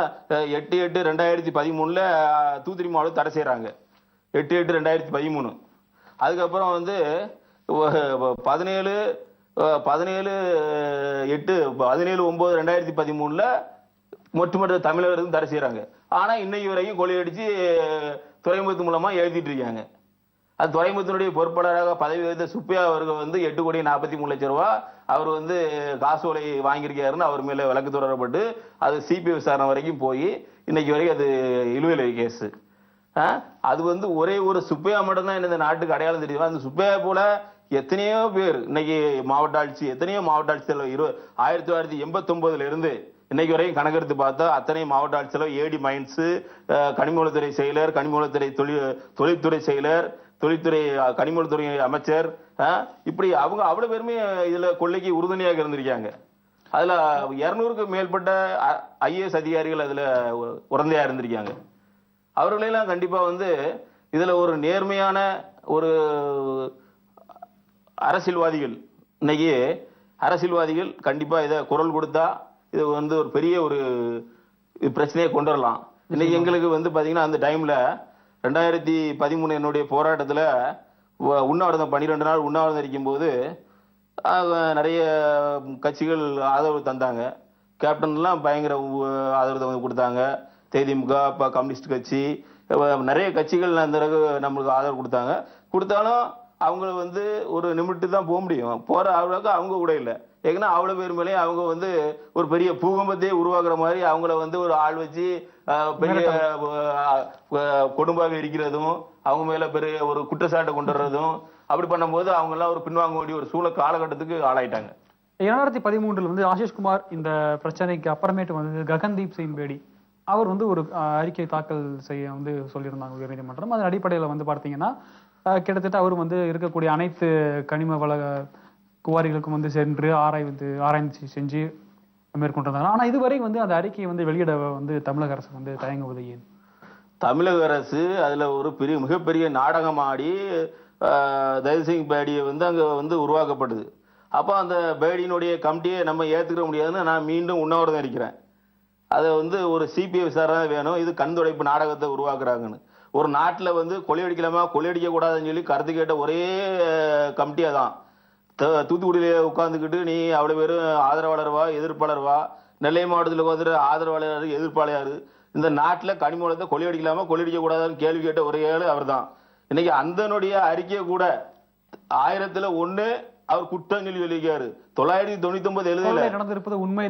8/8/2013 தூத்துக்குடி மாவட்டம் தடை செய்யறாங்க. 8/8/2013. அதுக்கப்புறம் வந்து 17/9/2013 ஒட்டுமொத்த தமிழர்களுக்கும் தடை செய்யறாங்க. ஆனா இன்னைக்கு வரைக்கும் கொள்ளையடிச்சு துறைமுகத்து மூலமா எழுதிட்டு இருக்காங்க. அது துறைமுகத்தினுடைய பொறுப்பாளராக பதவி வகித்த சுப்பையா அவர்கள் வந்து 8,43,00,000 அவர் வந்து காசோலை வாங்கியிருக்காருன்னு அவர் மேல வழக்கு தொடரப்பட்டு அது சிபிஐ விசாரணை வரைக்கும் போய் இன்னைக்கு வரைக்கும் அது இழுவையில் கேஸ். அது வந்து ஒரே ஒரு சுப்பையா மட்டும்தான் இந்த நாட்டுக்கு அடையாளம் தெரியும். அந்த சுப்பையா போல எத்தனையோ பேர் இன்னைக்கு மாவட்ட ஆட்சி, எத்தனையோ மாவட்ட ஆட்சித்தலைவர் 1989 இருந்து இன்னைக்கு வரைக்கும் கணக்கெடுத்து பார்த்தா அத்தனை மாவட்ட ஆட்சித்தலைவர், ஏடி மைன்ஸ், கனிமவளத்துறை செயலர், கனிமவளத்துறை தொழில்துறை செயலர், தொழில்துறை கனிமவளத்துறை அமைச்சர், இப்படி அவங்க அவ்வளவு பேருமே இதுல கொள்ளைக்கு உறுதுணையாக இருந்திருக்காங்க. அதுல 200க்கு மேற்பட்ட ஐஏஎஸ் அதிகாரிகள் அதுல உடந்தையா இருந்திருக்காங்க. அவர்களெல்லாம் கண்டிப்பா வந்து இதுல ஒரு நேர்மையான ஒரு அரசியல்வாதிகள் கண்டிப்பா இதை குரல் கொடுத்தா இது வந்து ஒரு பெரிய ஒரு பிரச்சனையை கொண்டு வரலாம். இன்னைக்கு எங்களுக்கு வந்து பாத்தீங்கன்னா அந்த டைம்ல 2013 என்னுடைய போராட்டத்துல உண்ணாவிரதம் 12 நாள் உண்ணாவிரதம் இருக்கும் போது நிறைய கட்சிகள் ஆதரவு தந்தாங்க. கேப்டன்லாம் பயங்கர ஆதரவு கொடுத்தாங்க. தேதிமுக, கம்யூனிஸ்ட் கட்சி, நிறைய கட்சிகள் அந்த நம்மளுக்கு ஆதரவு கொடுத்தாலும் அவங்க வந்து ஒரு நிமிட்டு தான் போக முடியும். போற அளவுக்கு அவங்க கூட இல்லை. ஏன்னா அவ்வளவு பேர் மேலே அவங்க வந்து ஒரு பெரிய பூகம்பத்தையே உருவாக்குற மாதிரி அவங்கள வந்து ஒரு ஆள் வச்சு பெரிய கொடும்பாக இருக்கிறதும், அவங்க மேல பெரிய ஒரு குற்றச்சாட்டை கொண்டு வர்றதும், அப்படி பண்ணும்போது அவங்க எல்லாம் ஒரு பின்வாங்க வேண்டிய ஒரு காலகட்டத்துக்கு ஆளாயிட்டாங்க. 2013 வந்து ஆஷிஷ்குமார் இந்த பிரச்சனைக்கு அப்புறமேட்டு வந்து ககன்தீப் சிங் பேடி அவர் வந்து ஒரு அறிக்கை தாக்கல் செய்ய வந்து சொல்லியிருந்தாங்க உயர்நீதிமன்றம். அதன் அடிப்படையில் வந்து பார்த்தீங்கன்னா கிட்டத்தட்ட அவர் வந்து இருக்கக்கூடிய அனைத்து கனிம வள குவாரிகளுக்கும் வந்து சென்று ஆராய்ச்சி செஞ்சு மேற்கொண்டிருந்தாங்க. ஆனா இதுவரை வந்து அந்த அறிக்கையை வந்து வெளியிட வந்து தமிழக அரசு வந்து தயங்குவது ஏன்? தமிழக அரசு அதுல ஒரு மிகப்பெரிய நாடகம் ஆடி தயவுசிங் பேடியை வந்து அங்க வந்து உருவாக்கப்படுது. அப்போ அந்த பேடியினுடைய கமிட்டியை நம்ம ஏத்துக்க முடியாதுன்னு நான் மீண்டும் உண்ணாவிரதம் இருக்கிறேன். அதை வந்து ஒரு சிபிஐ விசாரணை வேணும். இது கண் துடைப்பு நாடகத்தை உருவாக்குறாங்கன்னு. ஒரு நாட்டுல வந்து கொள்ளையடிக்கலாமா கொள்ளையடிக்க கூடாதுன்னு சொல்லி கருத்து கேட்ட ஒரே கமிட்டியா தான். தூத்துக்குடியில உட்கார்ந்துக்கிட்டு நீ அவ்வளவு பேரும் ஆதரவாளர்வா எதிர்ப்பாளர்வா, நெல்லை மாவட்டத்தில் உட்காந்துட்டு ஆதரவாளர் எதிர்ப்பாளர், இந்த நாட்டுல கனிம வளத்தை கொள்ளையடிக்கலாமா கொள்ளையடிக்க கூடாதுன்னு கேள்வி கேட்ட ஒரே ஆளு அவர் தான். இன்னைக்கு அந்தனுடைய அறிக்கையை கூட 1000ல் 1 அவர் குற்றம் சொல்லி சொல்லியிருக்காரு. 999 எழுதல நடந்திருப்பது உண்மை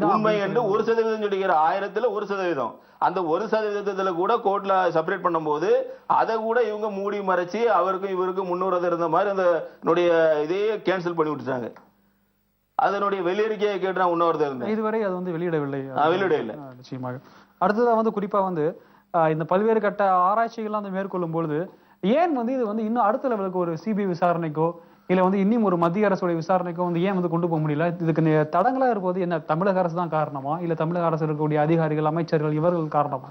என்று 1% சொல்லியிருக்காரு. 1000ல் 1%. அந்த 1% கூட கோர்ட்ல செப்பரேட் பண்ணும்போது அதை கூட இவங்க மூடி மறைச்சு அவருக்கும் இவருக்கும் முன்னுரிமை இருந்த மாதிரி அந்த இதையே கேன்சல் பண்ணி விட்டுட்டாங்க. அதனுடைய வெளியறிக்கையை கேட்டு நான் உண்ணாவிரதம் இருந்தேன். இதுவரை அது வந்து வெளியிடவில்லை. நிச்சயமாக. அடுத்ததா வந்து குறிப்பா வந்து இந்த பல்வேறு கட்ட ஆராய்ச்சிகள்லாம் வந்து மேற்கொள்ளும் பொழுது ஏன் வந்து இது வந்து இன்னும் அடுத்த லெவலுக்கு ஒரு சிபிஐ விசாரணைக்கோ இல்ல வந்து இன்னும் ஒரு மத்திய அரசுடைய விசாரணைக்கோ வந்து ஏன் வந்து கொண்டு போக முடியல? இதுக்கு தடங்களா இருப்பது என்ன, தமிழக அரசு தான் காரணமா இல்ல தமிழக அரசு இருக்கக்கூடிய அதிகாரிகள், அமைச்சர்கள் இவர்கள் காரணமா?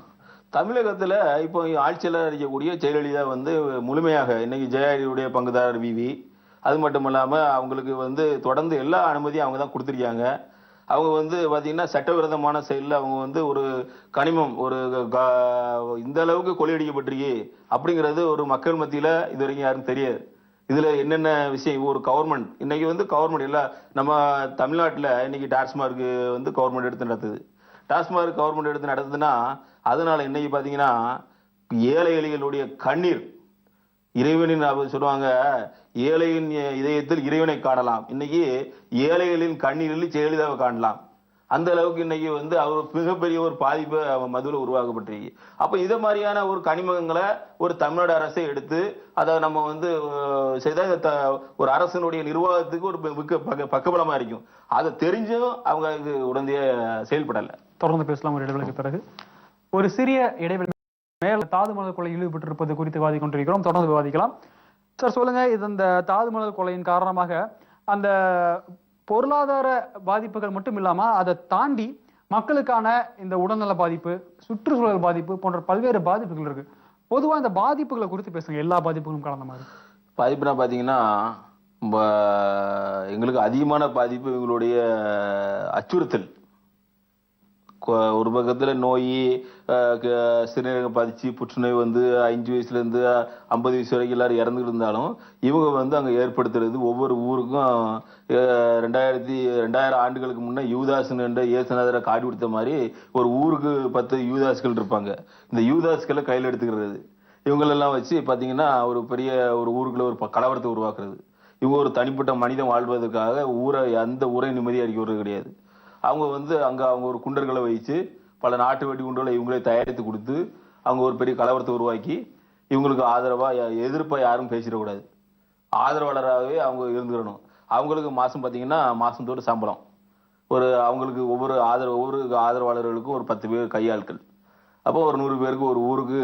தமிழகத்துல இப்போ ஆட்சியாளர் இருக்கக்கூடிய ஜெயலலிதா வந்து முழுமையாக இன்னைக்கு ஜெயலலிதாவுடைய பங்குதாரர் விவி, அது மட்டும் இல்லாம அவங்களுக்கு வந்து தொடர்ந்து எல்லா அனுமதியும் அவங்க தான் கொடுத்துருக்காங்க. அவங்க வந்து பாத்தீங்கன்னா சட்டவிரோதமான செயலில் அவங்க வந்து ஒரு கனிமம் இந்த அளவுக்கு கொள்ளையடிக்கப்பட்டிருக்கு அப்படிங்கிறது ஒரு மக்கள் மத்தியில இது வரைக்கும் யாரும் தெரியாது. இதுல என்னென்ன விஷயம் ஒரு கவர்மெண்ட் இன்னைக்கு வந்து கவர்மெண்ட் எல்லாம் நம்ம தமிழ்நாட்டில் இன்னைக்கு டாஸ்மார்க் வந்து கவர்மெண்ட் எடுத்து நடத்துது. டாஸ்மார்க் கவர்மெண்ட் எடுத்து நடத்துதுன்னா அதனால இன்னைக்கு பாத்தீங்கன்னா ஏழை எளிகளுடைய கண்ணீர் இறைவனின் சொல்லுவாங்க, ஏழையின் இதயத்தில் இறைவனை காணலாம். இன்னைக்கு ஏழைகளின் கண்ணீரில் ஜெயலலிதாவை காணலாம். அந்த அளவுக்கு இன்னைக்கு வந்து அவர் மிகப்பெரிய ஒரு பாதிப்பு மதுவில் உருவாக்கப்பட்டிருக்கு. அப்ப இதை மாதிரியான ஒரு கனிமங்களை ஒரு தமிழ்நாடு அரசை எடுத்து அதை நம்ம வந்து செய்த ஒரு அரசனுடைய நிர்வாகத்துக்கு ஒரு பக்கபலமா இருக்கும். அதை தெரிஞ்சும் அவங்க இது உடனே செயல்படல. தொடர்ந்து பேசலாம் ஒரு இடைவெளிக்கு பிறகு. ஒரு சிறிய இடைவெளி மேல தாது மணல் கொலை ஈடுபட்டிருப்பது குறித்து விவாதி கொண்டிருக்கிறோம். தொடர்ந்து விவாதிக்கலாம். சார் சொல்லுங்க, இது இந்த தாது மணல் கொலையின் காரணமாக அந்த பொருளாதார பாதிப்புகள் மட்டும் இல்லாம அதை தாண்டி மக்களுக்கான இந்த உடல்நல பாதிப்பு, சுற்றுச்சூழல் பாதிப்பு போன்ற பல்வேறு பாதிப்புகள் இருக்கு. பொதுவா இந்த பாதிப்புகளை குறித்து பேசுங்க, எல்லா பாதிப்புகளும் கலந்த மாதிரி. பாதிப்புனா பாத்தீங்கன்னா எங்களுக்கு அதிகமான பாதிப்பு எங்களுடைய அச்சுறுத்தல். ஒரு பக்கத்துல நோய், சிறுநீரகம் பாதிச்சு புற்றுநோய் வந்து 5 வயசுல இருந்து 50 வயசு வரைக்கும் எல்லாரும் இறந்துட்டு இருந்தாலும் இவங்க வந்து அங்க ஏற்படுத்துறது ஒவ்வொரு ஊருக்கும் 2000 ஆண்டுகளுக்கு முன்னே யூதாஸ்ன்னு என்ற இயேசுநாதரை காட்டி கொடுத்த மாதிரி ஒரு ஊருக்கு 10 யூதாஸ்கள் இருப்பாங்க. இந்த யூதாஸ்களை கையில் எடுத்துக்கிறது, இவங்களெல்லாம் வச்சு பாத்தீங்கன்னா ஒரு பெரிய ஒரு ஊருக்குள்ள ஒரு கலவரத்தை உருவாக்குறது. இவங்க ஒரு தனிப்பட்ட மனிதன் வாழ்வதற்காக அந்த ஊரை நிம்மதியாக அறிக்கை விடுறது கிடையாது. அவங்க வந்து அங்க அவங்க ஒரு குண்டர்களை வச்சு பல நாட்டு வெடி குண்டுகளை இவங்களே தயாரித்து கொடுத்து அவங்க ஒரு பெரிய கலவரத்தை உருவாக்கி இவங்களுக்கு ஆதரவா எதிர்ப்பா யாரும் பேசிடக்கூடாது, ஆதரவாளராகவே அவங்க இருந்துக்கணும். அவங்களுக்கு மாசம் பாத்தீங்கன்னா மாசத்தோடு சம்பளம் அவங்களுக்கு ஒவ்வொரு ஆதரவாளர்களுக்கும் ஒரு 10 பேர் கையாட்கள். அப்போ ஒரு 100 பேருக்கு ஒரு ஊருக்கு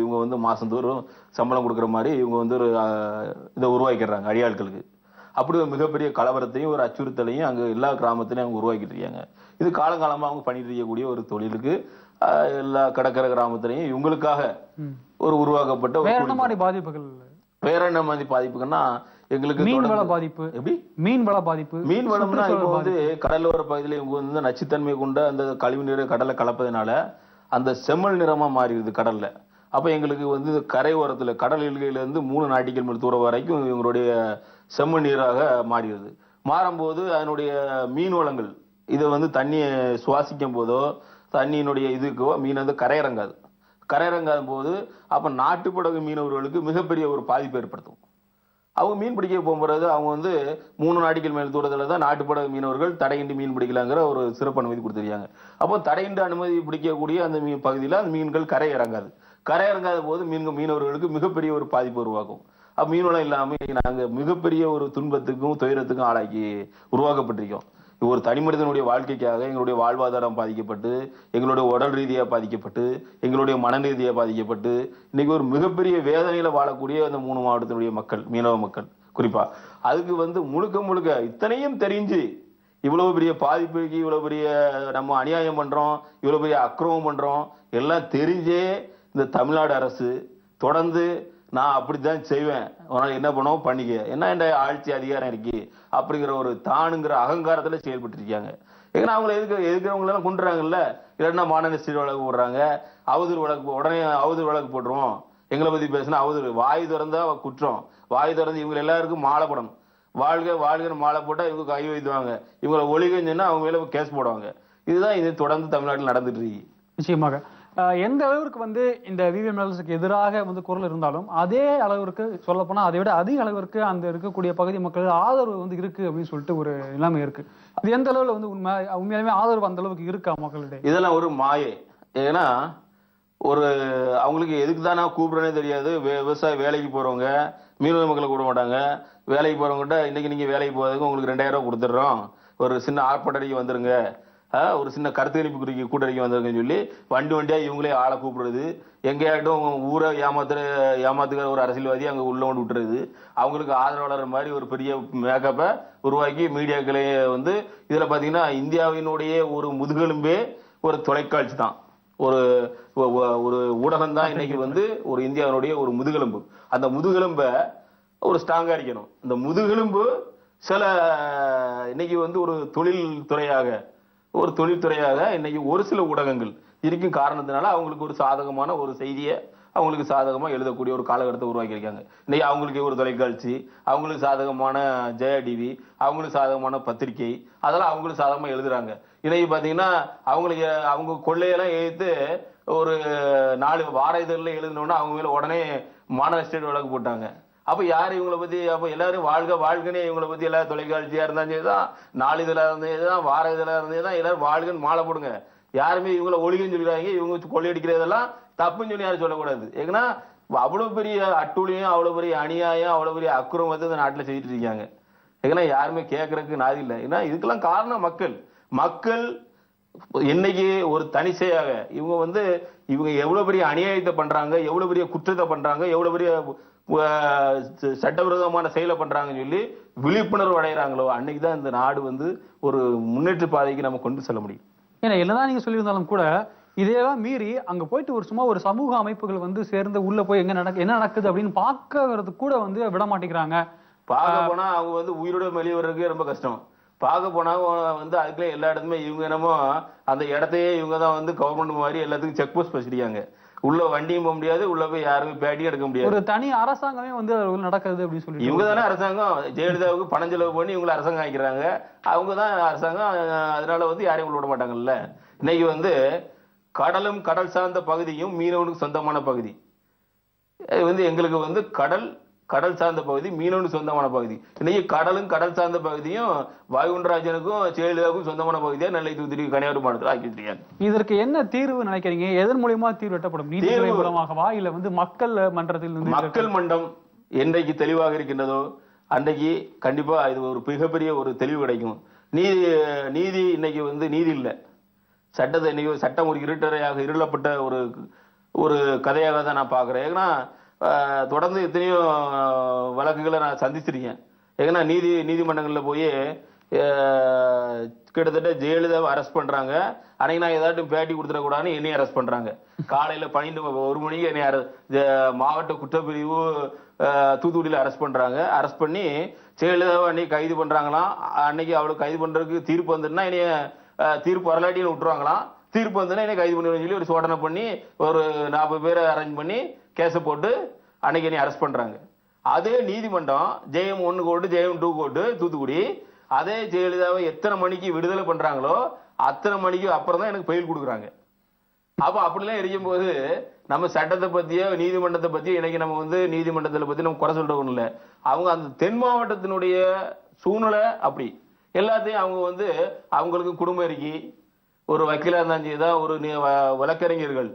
இவங்க வந்து மாசந்தோறும் சம்பளம் கொடுக்குற மாதிரி இவங்க வந்து ஒரு இதை உருவாக்கிடுறாங்க அடியாட்களுக்கு. அப்படி ஒரு மிகப்பெரிய கலவரத்தையும் ஒரு அச்சுறுத்தலையும் அங்க எல்லா கிராமத்திலையும் அவங்க உருவாக்கிட்டு இருக்காங்க. இது காலங்காலமா அவங்க பண்ணிட்டு இருக்கக்கூடிய ஒரு தொழிலுக்கு எல்லா கடற்கரை கிராமத்திலையும் இவங்களுக்காக ஒரு உருவாக்கப்பட்ட வேற என்ன மாதிரி பாதிப்புகள்னா எங்களுக்கு மீன்வள பாதிப்பு. எப்படி மீன்வள பாதிப்பு? மீன்வளம்னா இப்போ வந்து கடலோர பகுதியில இவங்க வந்து நச்சுத்தன்மை கொண்ட அந்த கழிவு நீரை கடல்ல கலப்பதுனால அந்த செம்மல் நிறமா மாறிடுது கடல்ல. அப்ப எங்களுக்கு வந்து கரை ஓரத்துல கடல் எல்கையில இருந்து 3 நாட்டிக்கல் மைல் தூரம் வரைக்கும் இவங்களுடைய செம்மண் நீராக மாறிடுது. மாறும்போது அதனுடைய மீன் வளங்கள் இதை வந்து தண்ணியை சுவாசிக்கும் போதோ தண்ணியினுடைய இதுக்கோ மீன் வந்து கரையிறங்காத போது அப்ப நாட்டுப்படகு மீனவர்களுக்கு மிகப்பெரிய ஒரு பாதிப்பு ஏற்படுத்தும். அவங்க மீன் பிடிக்க போகும்போது அவங்க வந்து 3 நாட்டிக்கல் மைல் தூரத்துல தான் நாட்டுப்படகு மீனவர்கள் தடையின்றி மீன் பிடிக்கலாங்கிற ஒரு சிறப்பு அனுமதி கொடுத்துருக்காங்க. அப்போ தடையின்றி அனுமதி பிடிக்கக்கூடிய அந்த பகுதியில் அந்த மீன்கள் கரை இறங்காத போது மீனவர்களுக்கு மிகப்பெரிய ஒரு பாதிப்பு உருவாக்கும். மீன்வளம் இல்லாம நாங்க மிகப்பெரிய ஒரு துன்பத்துக்கும் துயரத்துக்கும் ஆளாக்கி உருவாக்கப்பட்டிருக்கோம். ஒரு தனி மனிதனுடைய வாழ்க்கைக்காக எங்களுடைய வாழ்வாதாரம் பாதிக்கப்பட்டு, எங்களுடைய உடல் ரீதியா பாதிக்கப்பட்டு, எங்களுடைய மன ரீதியா பாதிக்கப்பட்டு இன்னைக்கு ஒரு மிகப்பெரிய வேதனையில வாழக்கூடிய அந்த 3 மாவட்டத்தினுடைய மக்கள், மீனவ மக்கள் குறிப்பா. அதுக்கு வந்து முழுக்க இத்தனையும் தெரிஞ்சு இவ்வளவு பெரிய பாதிப்புக்கு இவ்வளவு பெரிய நம்ம அநியாயம் பண்றோம், இவ்வளவு பெரிய அக்கிரமம் பண்றோம் எல்லாம் தெரிஞ்சே இந்த தமிழ்நாடு அரசு தொடர்ந்து நான் அப்படித்தான் செய்வேன், உன்னால என்ன பண்ணுவோம் பண்ணிக்க, என்ன என்ற ஆட்சி அதிகாரம் இருக்கு அப்படிங்கிற ஒரு தானுங்கிற அகங்காரத்துல செயல்பட்டு இருக்காங்க. ஏன்னா அவங்களை எதுக்கிறவங்க எல்லாம் கொண்டுறாங்கல்ல, இல்லைன்னா மாநகராட்சி வழக்கு போடுறாங்க, உடனே அவதூறு வழக்கு போட்டுருவோம். எங்களை பத்தி பேசினா அவதூறு, வாய் திறந்தா குற்றம், வாய் திறந்து இவங்க எல்லாருக்கும் மாலை போடணும், வாழ்கன்னு மாலை போட்டா இவங்க கை வைத்துவாங்க, இவங்களை ஒழிகன்னு சொன்னா அவங்க மேல கேஸ் போடுவாங்க. இதுதான் இது தொடர்ந்து தமிழ்நாட்டில் நடந்துட்டு இருக்கு. நிச்சயமாக எந்த அளவிற்கு வந்து இந்த விவிஎம் எதிராக வந்து குரல் இருந்தாலும் அதே அளவிற்கு சொல்ல போனா அதை விட அதிக அளவிற்கு அந்த இருக்கக்கூடிய பகுதி மக்கள் ஆதரவு வந்து இருக்கு அப்படின்னு சொல்லிட்டு ஒரு நிலைமை இருக்கு. இது எந்த அளவுல வந்து உண்மையாலுமே ஆதரவு அந்த அளவுக்கு இருக்கா மக்களிடையே? இதெல்லாம் ஒரு மாயை. ஏன்னா ஒரு அவங்களுக்கு எதுக்கு தான் நான் கூப்பிடுறேனே தெரியாது. விவசாய வேலைக்கு போறவங்க மீனவ மக்களை கூட மாட்டாங்க. வேலைக்கு போறவங்ககிட்ட இன்னைக்கு நீங்க வேலைக்கு போறதுக்கு உங்களுக்கு 2000 ரூபாய் கொடுத்துட்றோம், ஒரு சின்ன ஆர்ப்பாட்டடிக்கு வந்துருங்க, ஒரு சின்ன கருத்து கணிப்பு கூட்டறிக்கை வந்திருக்குன்னு சொல்லி வண்டியா இவங்களே ஆளை கூப்பிடுறது, எங்கேயாட்டும் ஊரை ஏமாத்துக்கிற ஒரு அரசியல்வாதி அங்க உள்ள கொண்டு விட்டுறது, அவங்களுக்கு ஆதரவாளர் மாதிரி ஒரு பெரிய மேக்கப்பை உருவாக்கி மீடியாக்களே வந்து இதுல பாத்தீங்கன்னா இந்தியாவினுடைய ஒரு முதுகெலும்பே ஒரு தொலைக்காட்சி தான், ஒரு ஊடகம் தான் இன்னைக்கு வந்து ஒரு இந்தியாவினுடைய ஒரு முதுகெலும்பு. அந்த முதுகெலும்ப ஒரு ஸ்ட்ராங்கா இருக்கணும். இந்த முதுகெலும்பு சில இன்னைக்கு வந்து ஒரு தொழில்துறையாக இன்னைக்கு ஒரு சில ஊடகங்கள் இருக்கும் காரணத்தினால அவங்களுக்கு ஒரு சாதகமான ஒரு செய்தியை அவங்களுக்கு சாதகமா எழுதக்கூடிய ஒரு காலகட்டத்தை உருவாக்கி இருக்காங்க. இன்னைக்கு அவங்களுக்கு ஒரு தொலைக்காட்சி, அவங்களுக்கு சாதகமான ஜெயா டிவி, அவங்களுக்கு சாதகமான பத்திரிகை, அதெல்லாம் அவங்களுக்கு சாதகமா எழுதுறாங்க. இன்னைக்கு பாத்தீங்கன்னா அவங்க கொள்ளையெல்லாம் எழுத்து ஒரு 4 வார இதழில் எழுதினோன்னா அவங்க மேல உடனே மாநகராட்சி வழக்கு போட்டாங்க. அப்ப யாரு இவங்களை பத்தி அப்ப எல்லாரும் வாழ்க வாழ்கனே இவங்களை பத்தி எல்லாரும் தொலைக்காட்சியா இருந்தாலும் சரிதான், நாளிதழா இருந்ததுதான், வார இதழா இருந்ததுதான், எல்லாரும் வாழ்கன்னு மாலை போடுங்க. யாருமே இவங்கள ஒழிகன்னு சொல்லிடுறாங்க. இவங்க கொள்ளையடிக்கிறதெல்லாம் தப்புன்னு சொல்லி யாரும் சொல்லக்கூடாது. ஏன்னா அவ்வளவு பெரிய அட்டூழியம், அவ்வளவு பெரிய அநியாயம், அவ்வளவு பெரிய அக்குறம் வந்து இந்த நாட்டுல செய்துட்டு இருக்காங்க. ஏன்னா யாருமே கேட்கறதுக்கு நாதி இல்லை. ஏன்னா இதுக்கெல்லாம் காரணம் மக்கள் என்னைக்கு ஒரு தனிச்சையாக இவங்க வந்து இவங்க எவ்வளவு பெரிய அநியாயத்தை பண்றாங்க, எவ்வளவு பெரிய குற்றத்தை பண்றாங்க, எவ்வளவு பெரிய சட்டவிரோதமான செயலை பண்றாங்கன்னு சொல்லி விழிப்புணர்வு அடைகிறாங்களோ அன்னைக்குதான் இந்த நாடு வந்து ஒரு முன்னேற்ற பாதைக்கு நம்ம கொண்டு செல்ல முடியும். ஏன்னா என்னதான் நீங்க சொல்லியிருந்தாலும் கூட இதையெல்லாம் மீறி அங்க போயிட்டு சும்மா ஒரு சமூக அமைப்புகள் வந்து சேர்ந்து உள்ள போய் என்ன நடக்குது அப்படின்னு பாக்குறது கூட வந்து விட மாட்டேங்கிறாங்க. பார்க்க போனா அவங்க வந்து உயிரோட வெளியே வர்றதுக்கு ரொம்ப கஷ்டம். பார்க்க போனா வந்து அதுக்குள்ள எல்லா இடத்துமே இவங்க என்னமோ அந்த இடத்தையே இவங்க தான் வந்து கவர்மெண்ட் மாதிரி எல்லாத்துக்கும் செக் போஸ்ட் வச்சிருக்காங்க. உள்ள வண்டியும் போக முடியாது, உள்ள போய் யாருமே பேட்டியும் எடுக்க முடியாது. ஒரு தனி அரசாங்கமே வந்து நடக்குது அப்படின்னு சொல்லி இவங்க தானே அரசாங்கம். ஜெயலலிதாவுக்கு பணம் செலவு பண்ணி இவங்களை அரசாங்கம் ஆக்கிறாங்க. அவங்க தான் அரசாங்கம். அதனால வந்து யாரையும் விட மாட்டாங்கல்ல. இன்னைக்கு வந்து கடலும் கடல் சார்ந்த பகுதியும் மீனவனுக்கு சொந்தமான பகுதி. வந்து எங்களுக்கு வந்து கடல் சார்ந்த பகுதி, மீனவனுக்கு சொந்தமான பகுதி. இன்னைக்கு கடலும் கடல் சார்ந்த பகுதியும் வாயுகுண்டராஜனுக்கும் ஜெயலலிதாவுக்கும் சொந்தமான பகுதியா நெல்லை, தூத்துக்குடி, கன்னியாகுமரி மாவட்டத்தில் ஆக்கிட்டு. இதற்கு என்ன தீர்வு நினைக்கிறீங்க? எதன் மூலியமா தீர்வு எட்டப்படும்? நீதித்துறை மூலமாகவா இல்ல வந்து மக்கள் மன்றத்தில் இருந்து? மக்கள் மன்றம் என்றைக்கு தெளிவாக இருக்கின்றதோ அன்றைக்கு கண்டிப்பா இது ஒரு மிகப்பெரிய ஒரு தெளிவு கிடைக்கும். நீதி இன்னைக்கு வந்து நீதி இல்லை. சட்டத்தை இன்னைக்கு சட்டம் ஒரு இருளப்பட்ட ஒரு கதையாக தான் நான் பாக்குறேன். ஏன்னா தொடர்ந்து எத்தனையோ வழக்குகளை நான் சந்திச்சிருக்கேன். ஏன்னா நீதிமன்றங்களில் போய் கிட்டத்தட்ட ஜெயலலிதாவை அரெஸ்ட் பண்றாங்க. அன்னைக்கு நான் ஏதாட்டும் பேட்டி கொடுத்துடக்கூடாதுன்னு என்னையும் அரெஸ்ட் பண்றாங்க. காலையில 1 மணிக்கு என்னை மாவட்ட குற்றப்பிரிவு தூத்துக்குடியில் அரெஸ்ட் பண்றாங்க. அரெஸ்ட் பண்ணி ஜெயலலிதாவை அன்னைக்கு கைது பண்றாங்களாம். அன்னைக்கு அவளுக்கு கைது பண்றதுக்கு தீர்ப்பு வந்துன்னா என்னைய தீர்ப்பு வரலாட்டின்னு விட்டுருவாங்களாம். தீர்ப்பு வந்துன்னா என்னை கைது பண்ணி சொல்லி ஒரு சோதனை பண்ணி ஒரு 40 பேரை அரேஞ்ச் பண்ணி கேஸை போட்டு அன்னைக்கு என்னை அரெஸ்ட் பண்றாங்க. அதே நீதிமன்றம் ஜெயம் 1 கோர்ட்டு, ஜெயம் 2 கோர்ட்டு தூத்துக்குடி அதே ஜெயலலிதாவை எத்தனை மணிக்கு விடுதலை பண்றாங்களோ அத்தனை மணிக்கு அப்புறம் தான் எனக்கு பெயில் கொடுக்குறாங்க. அப்ப அப்படிலாம் இருக்கும்போது நம்ம சட்டத்தை பத்தியோ நீதிமன்றத்தை பத்தியோ இன்னைக்கு நம்ம வந்து நீதிமன்றத்தை பத்தி நம்ம குறை சொல்ற ஒண்ணு இல்லை. அவங்க அந்த தென் மாவட்டத்தினுடைய சூழ்நிலை அப்படி எல்லாத்தையும் அவங்க வந்து அவங்களுக்கு குடும்பம் இருக்கி ஒரு வக்கீலா இருந்தாலும் சரிதான், ஒரு வழக்கறிஞர்கள்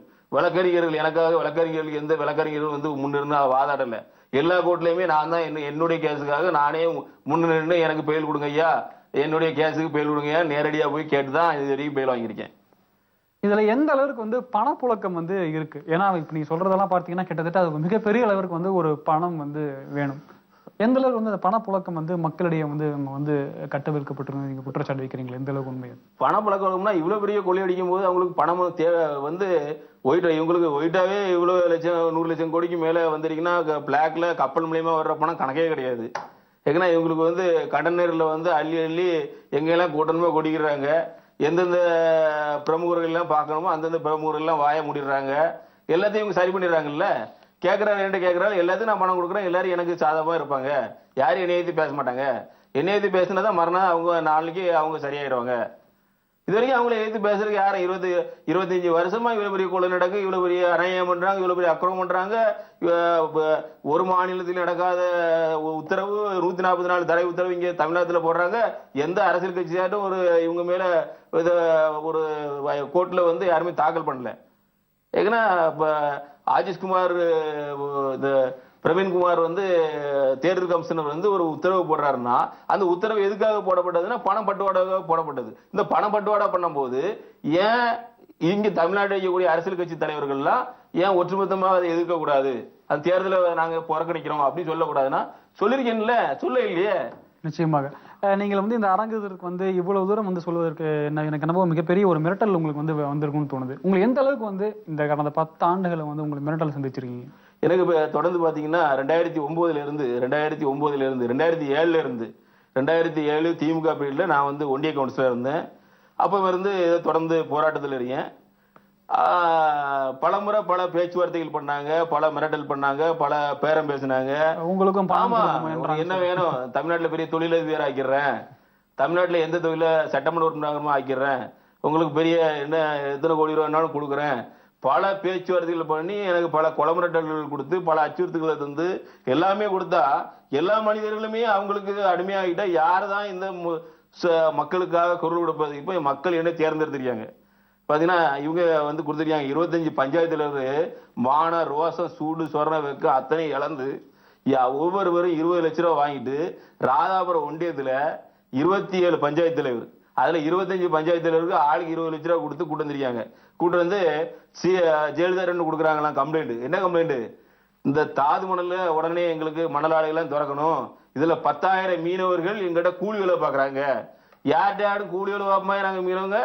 எனக்காக வழக்கறிஞர்களுக்கு எந்த வழக்கறிஞர்கள் வந்து முன்னிருந்து வாதாடல. எல்லா கோர்ட்லயுமே நான் தான் என்னுடைய கேஸுக்காக நானே முன்னிருந்து எனக்கு பெயில் கொடுங்க ஐயா, என்னுடைய கேஸுக்கு பெயில் கொடுங்க ஐயா, நேரடியா போய் கேட்டுதான் இது வரைக்கும் பெயில் வாங்கியிருக்கேன். இதுல எந்த அளவுக்கு வந்து பணப்புழக்கம் வந்து இருக்கு? ஏன்னா இப்ப நீங்க சொல்றதெல்லாம் பார்த்தீங்கன்னா கிட்டத்தட்ட அது மிகப்பெரிய அளவிற்கு வந்து ஒரு பணம் வந்து வேணும். எந்த அளவுக்கு வந்து அந்த பணப்புழக்கம் வந்து மக்களிடையே வந்து அவங்க வந்து கட்டவிழ்க்கப்பட்டிருக்கு நீங்க குற்றச்சாட்டு வைக்கிறீங்களா? எந்த அளவுக்கு உண்மை? பணப்புழக்கம்னா இவ்வளவு பெரிய கொள்ளையடிக்கும் போது அவங்களுக்கு பணம் தேவை வந்து இவங்களுக்கு ஒயிட்டாவே இவ்வளவு லட்சம் 100 லட்சம் கோடிக்கு மேல வந்திருக்குன்னா பிளாக்ல கப்பல் மூலியமா வர்ற பணம் கணக்கே கிடையாது. ஏன்னா இவங்களுக்கு வந்து கடன் நேரில் வந்து அள்ளி எங்கெல்லாம் கூட்டணுமோ கொடிக்கிறாங்க. எந்தெந்த பிரமுகர்கள் எல்லாம் பார்க்கணுமோ அந்தந்த பிரமுகர்கள் எல்லாம் வாய முடிடுறாங்க. எல்லாத்தையும் இவங்க சரி பண்ணிடுறாங்கல்ல. கேட்கறாரு என்ன கேட்கறாரு எல்லாத்தையும் நான் பணம் கொடுக்குறேன், எல்லாரும் எனக்கு சாதகமா இருப்பாங்க, யாரும் என்னை ஏற்றி பேச மாட்டாங்க. என்னை ஏற்றி பேசினாதான் மறுநாள் அவங்க நாளைக்கு அவங்க சரியாயிடுவாங்க. இது வரைக்கும் அவங்கள எதிர்த்து பேசுறதுக்கு யாரும் 25 வருஷமா இவ்வளவு பெரிய கொலை நடக்கு, இவ்வளவு பெரிய அநியாயம் பண்றாங்க, இவ்வளவு பெரிய அக்கிரமம் பண்றாங்க. ஒரு மாநிலத்தில் நடக்காத உத்தரவு 144 தடை உத்தரவு இங்க தமிழ்நாட்டுல போடுறாங்க. எந்த அரசியல் கட்சியாட்டும் இவங்க மேல ஒரு கோர்ட்ல வந்து யாருமே தாக்கல் பண்ணல. ஏன்னா இப்ப ஆஜிஷ்குமார் பிரவீன்குமார் வந்து தேர்தல் கமிஷனர் வந்து ஒரு உத்தரவு போடுறாருன்னா அந்த உத்தரவு எதுக்காக போடப்பட்டதுன்னா பணம் பட்டுவாடாக போடப்பட்டது. இந்த பணம் பட்டுவாடா பண்ணும் போது ஏன் இங்க தமிழ்நாட்டில் இருக்கக்கூடிய அரசியல் கட்சி தலைவர்கள்லாம் ஏன் ஒற்றுமொத்தமாக அதை எதிர்க்க கூடாது, அந்த தேர்தலை நாங்க புறக்கணிக்கிறோம் அப்படின்னு சொல்லக்கூடாதுன்னா சொல்லிருக்கேன்ல, சொல்ல இல்லையே. நிச்சயமாக நீங்கள் வந்து இந்த அரங்குதற்கு வந்து இவ்வளவு தூரம் வந்து சொல்வதற்கு எனக்கு என்னவோ மிகப்பெரிய ஒரு மிரட்டல் உங்களுக்கு வந்து வந்திருக்கும்னு தோணுது. உங்களுக்கு எந்த அளவுக்கு வந்து இந்த கடந்த 10 ஆண்டுகளை வந்து உங்களுக்கு மிரட்டல் சந்திச்சிருக்கீங்க? எனக்கு இப்ப தொடர்ந்து பாத்தீங்கன்னா 2009 இருந்து 2007 திமுக பீரியட்ல நான் வந்து ஒன்றிய கவுன்சிலர் இருந்தேன். அப்ப இருந்து தொடர்ந்து போராட்டத்தில் இருக்கேன். பலமுறை பல பேச்சுவார்த்தைகள் பண்ணாங்க, பல மிரட்டல் பண்ணாங்க, பல பேரம் பேசினாங்க. உங்களுக்கும் என்ன வேணும், தமிழ்நாட்டுல பெரிய தொழிலதிபர் ஆக்கிடுறேன், தமிழ்நாட்டுல எந்த தொழில சட்டமன்ற உறுப்பினராக ஆக்கிடுறேன், உங்களுக்கு பெரிய என்ன எத்தனை கோடி ரூபாய்னாலும் கொடுக்குறேன், பல பேச்சுவார்த்தைகள் பண்ணி எனக்கு பல கொலமிரட்டல்கள் கொடுத்து பல அச்சுறுத்தல்களை தந்து எல்லாமே கொடுத்தா எல்லா மனிதர்களுமே அவங்களுக்கு அடிமையாகிட்டா யாரு தான் இந்த மக்களுக்காக குரல் கொடுப்பது? இப்போ மக்கள் என்ன தேர்ந்தெடுத்திருக்காங்க பாத்தீங்கன்னா, இவங்க வந்து கொடுத்துருக்காங்க 25 பஞ்சாயத்து தலைவர் மான ரோசம் சூடு சொரண வைக்க அத்தனை இழந்து ஒவ்வொருவரும் 20 லட்ச ரூபா வாங்கிட்டு ராதாபுரம் ஒன்றியத்துல 27 பஞ்சாயத்து தலைவர், அதுல 25 பஞ்சாயத்து தலைவருக்கு ஆளுக்கு 20 லட்ச ரூபா கொடுத்து கூட்டு வந்திருக்காங்க. கூட்டு வந்து ஜெயலலிதா கொடுக்குறாங்களாம் கம்ப்ளைண்ட். என்ன கம்ப்ளைண்ட்? இந்த தாது மணல்ல உடனே எங்களுக்கு மணல் ஆலையெல்லாம் திறக்கணும், இதுல 10,000 மீனவர்கள் எங்கிட்ட கூலி வேலை பாக்குறாங்க. யார்கிட்ட கூலி வேலை பார்ப்போமா நாங்க மீனவங்க?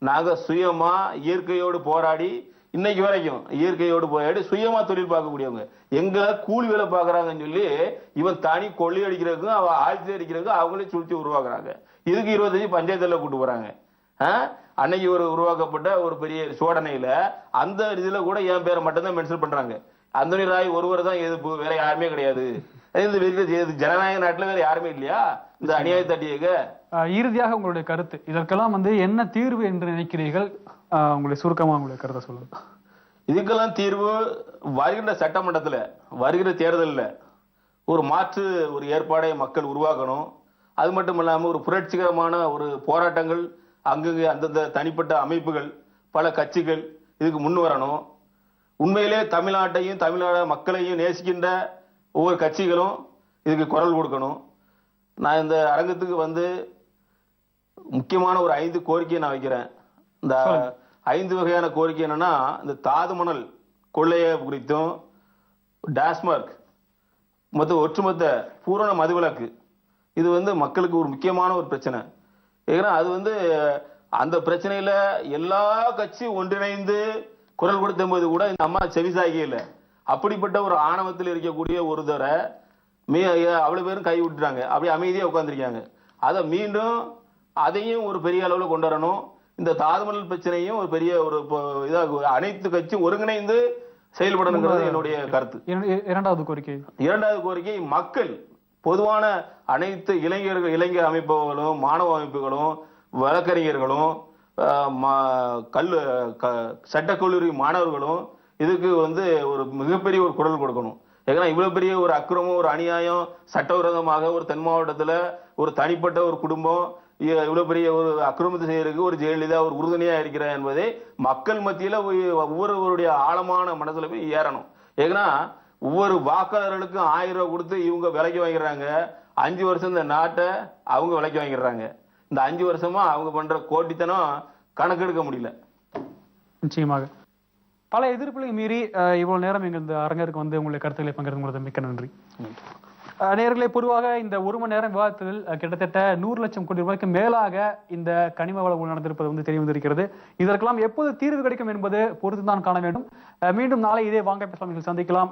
நாங்க சுயமா இயற்கையோடு போராடி இன்னைக்கு வரைக்கும் இயற்கையோடு போராடி சுயமா தொழில் பார்க்கக்கூடியவங்க எங்களை கூலி வேலை பாக்குறாங்கன்னு சொல்லி இவன் தனி கொள்ளை அடிக்கிறதுக்கும் அவ ஆழ்த்தி அடிக்கிறதுக்கும் அவங்களே சுழிச்சு உருவாக்குறாங்க. இதுக்கு 25 பஞ்சாயத்துல கூட்டு போறாங்க. அன்னைக்கு ஒரு உருவாக்கப்பட்ட ஒரு பெரிய சோதனையில அந்த இதுல கூட என் பேரை மட்டும்தான் மென்ஷன் பண்றாங்க. அந்தோனி ராய் ஒருவர் தான் எதிர்ப்பு, வேற யாருமே கிடையாது. ஜனநாயக நாட்டுல வேற யாருமே இல்லையா இந்த அநியாய தட்டியக? இறுதியாக உங்களுடைய கருத்து, இதற்கெல்லாம் வந்து என்ன தீர்வு என்று நினைக்கிறீர்கள்? உங்களுடைய சுருக்கமா உங்களுடைய கருத்தை சொல்லுங்க. இதுக்கெல்லாம் தீர்வு வருகின்ற சட்டமன்றத்துல வருகிற தேர்தலில் ஒரு மாற்று ஒரு ஏற்பாடை மக்கள் உருவாக்கணும். அது மட்டும் இல்லாம ஒரு புரட்சிகரமான ஒரு போராட்டங்கள் அங்கங்கே அந்தந்த தனிப்பட்ட அமைப்புகள் பல கட்சிகள் இதுக்கு முன் வரணும். உண்மையிலே தமிழ்நாட்டையும் தமிழ்நாடு மக்களையும் நேசிக்கின்ற ஒவ்வொரு கட்சிகளும் இதுக்கு குரல் கொடுக்கணும். நான் இந்த அரங்கத்துக்கு வந்து முக்கியமான ஒரு 5 கோரிக்கையை நான் வைக்கிறேன். இந்த 5 வகையான கோரிக்கை என்னன்னா, இந்த தாது மணல் கொள்ளையை குறித்தும், டாஸ்மார்க் மொத்த ஒட்டுமொத்த பூரண மதுவிலக்கு, இது வந்து மக்களுக்கு ஒரு முக்கியமான ஒரு பிரச்சனை. ஏன்னா அது வந்து அந்த பிரச்சனையில எல்லா கட்சியும் ஒன்றிணைந்து குரல் கொடுத்த போது கூட இந்த அம்மா செவிசாகி இல்லை. அப்படிப்பட்ட ஒரு ஆணவத்தில் இருக்கக்கூடிய ஒருத்தரை அவ்வளவு பேரும் கை விட்டுறாங்க, அப்படி அமைதியா உட்கார்ந்துருக்காங்க. அதை மீண்டும் அதையும் ஒரு பெரிய அளவுல கொண்டு வரணும். இந்த தாதுமணல் பிரச்சனையும் ஒரு பெரிய ஒரு இதாக அனைத்து கட்சியும் ஒருங்கிணைந்து செயல்படணுங்கிறது என்னுடைய கருத்து. இரண்டாவது கோரிக்கை மக்கள் பொதுவான அனைத்து இளைஞர் அமைப்புகளும் மாணவ அமைப்புகளும் வழக்கறிஞர்களும் சட்டக்கல்லூரி மாணவர்களும் இதுக்கு வந்து ஒரு மிகப்பெரிய ஒரு குரல் கொடுக்கணும். ஏன்னா இவ்வளவு பெரிய ஒரு அக்கிரமம் ஒரு அநியாயம் சட்டவிரோதமாக ஒரு தென் மாவட்டத்துல ஒரு தனிப்பட்ட ஒரு குடும்பம் இவ்வளவு பெரிய ஒரு அக்கிரமத்தை செய்யறதுக்கு ஒரு ஜெயலலிதா ஒரு உறுதுணையா இருக்கிறார் என்பதை மக்கள் மத்தியில ஒவ்வொருவருடைய ஆழமான மனசுல போய் ஏறணும். ஏன்னா ஒவ்வொரு வாக்காளர்களுக்கும் 1000 ரூபாய் கொடுத்து இவங்க விலைக்கு வாங்கிடுறாங்க. 5 வருஷம் இந்த நாட்டை அவங்க விலைக்கு வாங்கிடுறாங்க. இந்த 5 வருஷமா அவங்க பண்ற கோட்டித்தனம் கணக்கெடுக்க முடியல. நிச்சயமாக பல எதிர்ப்புகளையும் மீறி இவ்வளவு நேரம் எங்க இந்த அரங்கருக்கு வந்து உங்களுடைய கருத்துக்களை பகிர்ந்து மிக்க நன்றி. நேயர்களே, பொதுவாக இந்த 1 மணி நேரம் விவாதத்தில் கிட்டத்தட்ட 100 லட்சம் கோடி ரூபாய்க்கு மேலாக இந்த கனிம வள ஊழல் நடந்திருப்பது வந்து தெரிய வந்திருக்கிறது. இதற்கெல்லாம் எப்போது தீர்வு கிடைக்கும் என்பது பொறுத்துதான் காண வேண்டும். மீண்டும் நாளை இதே வாங்க பேசலாம் சந்திக்கலாம்.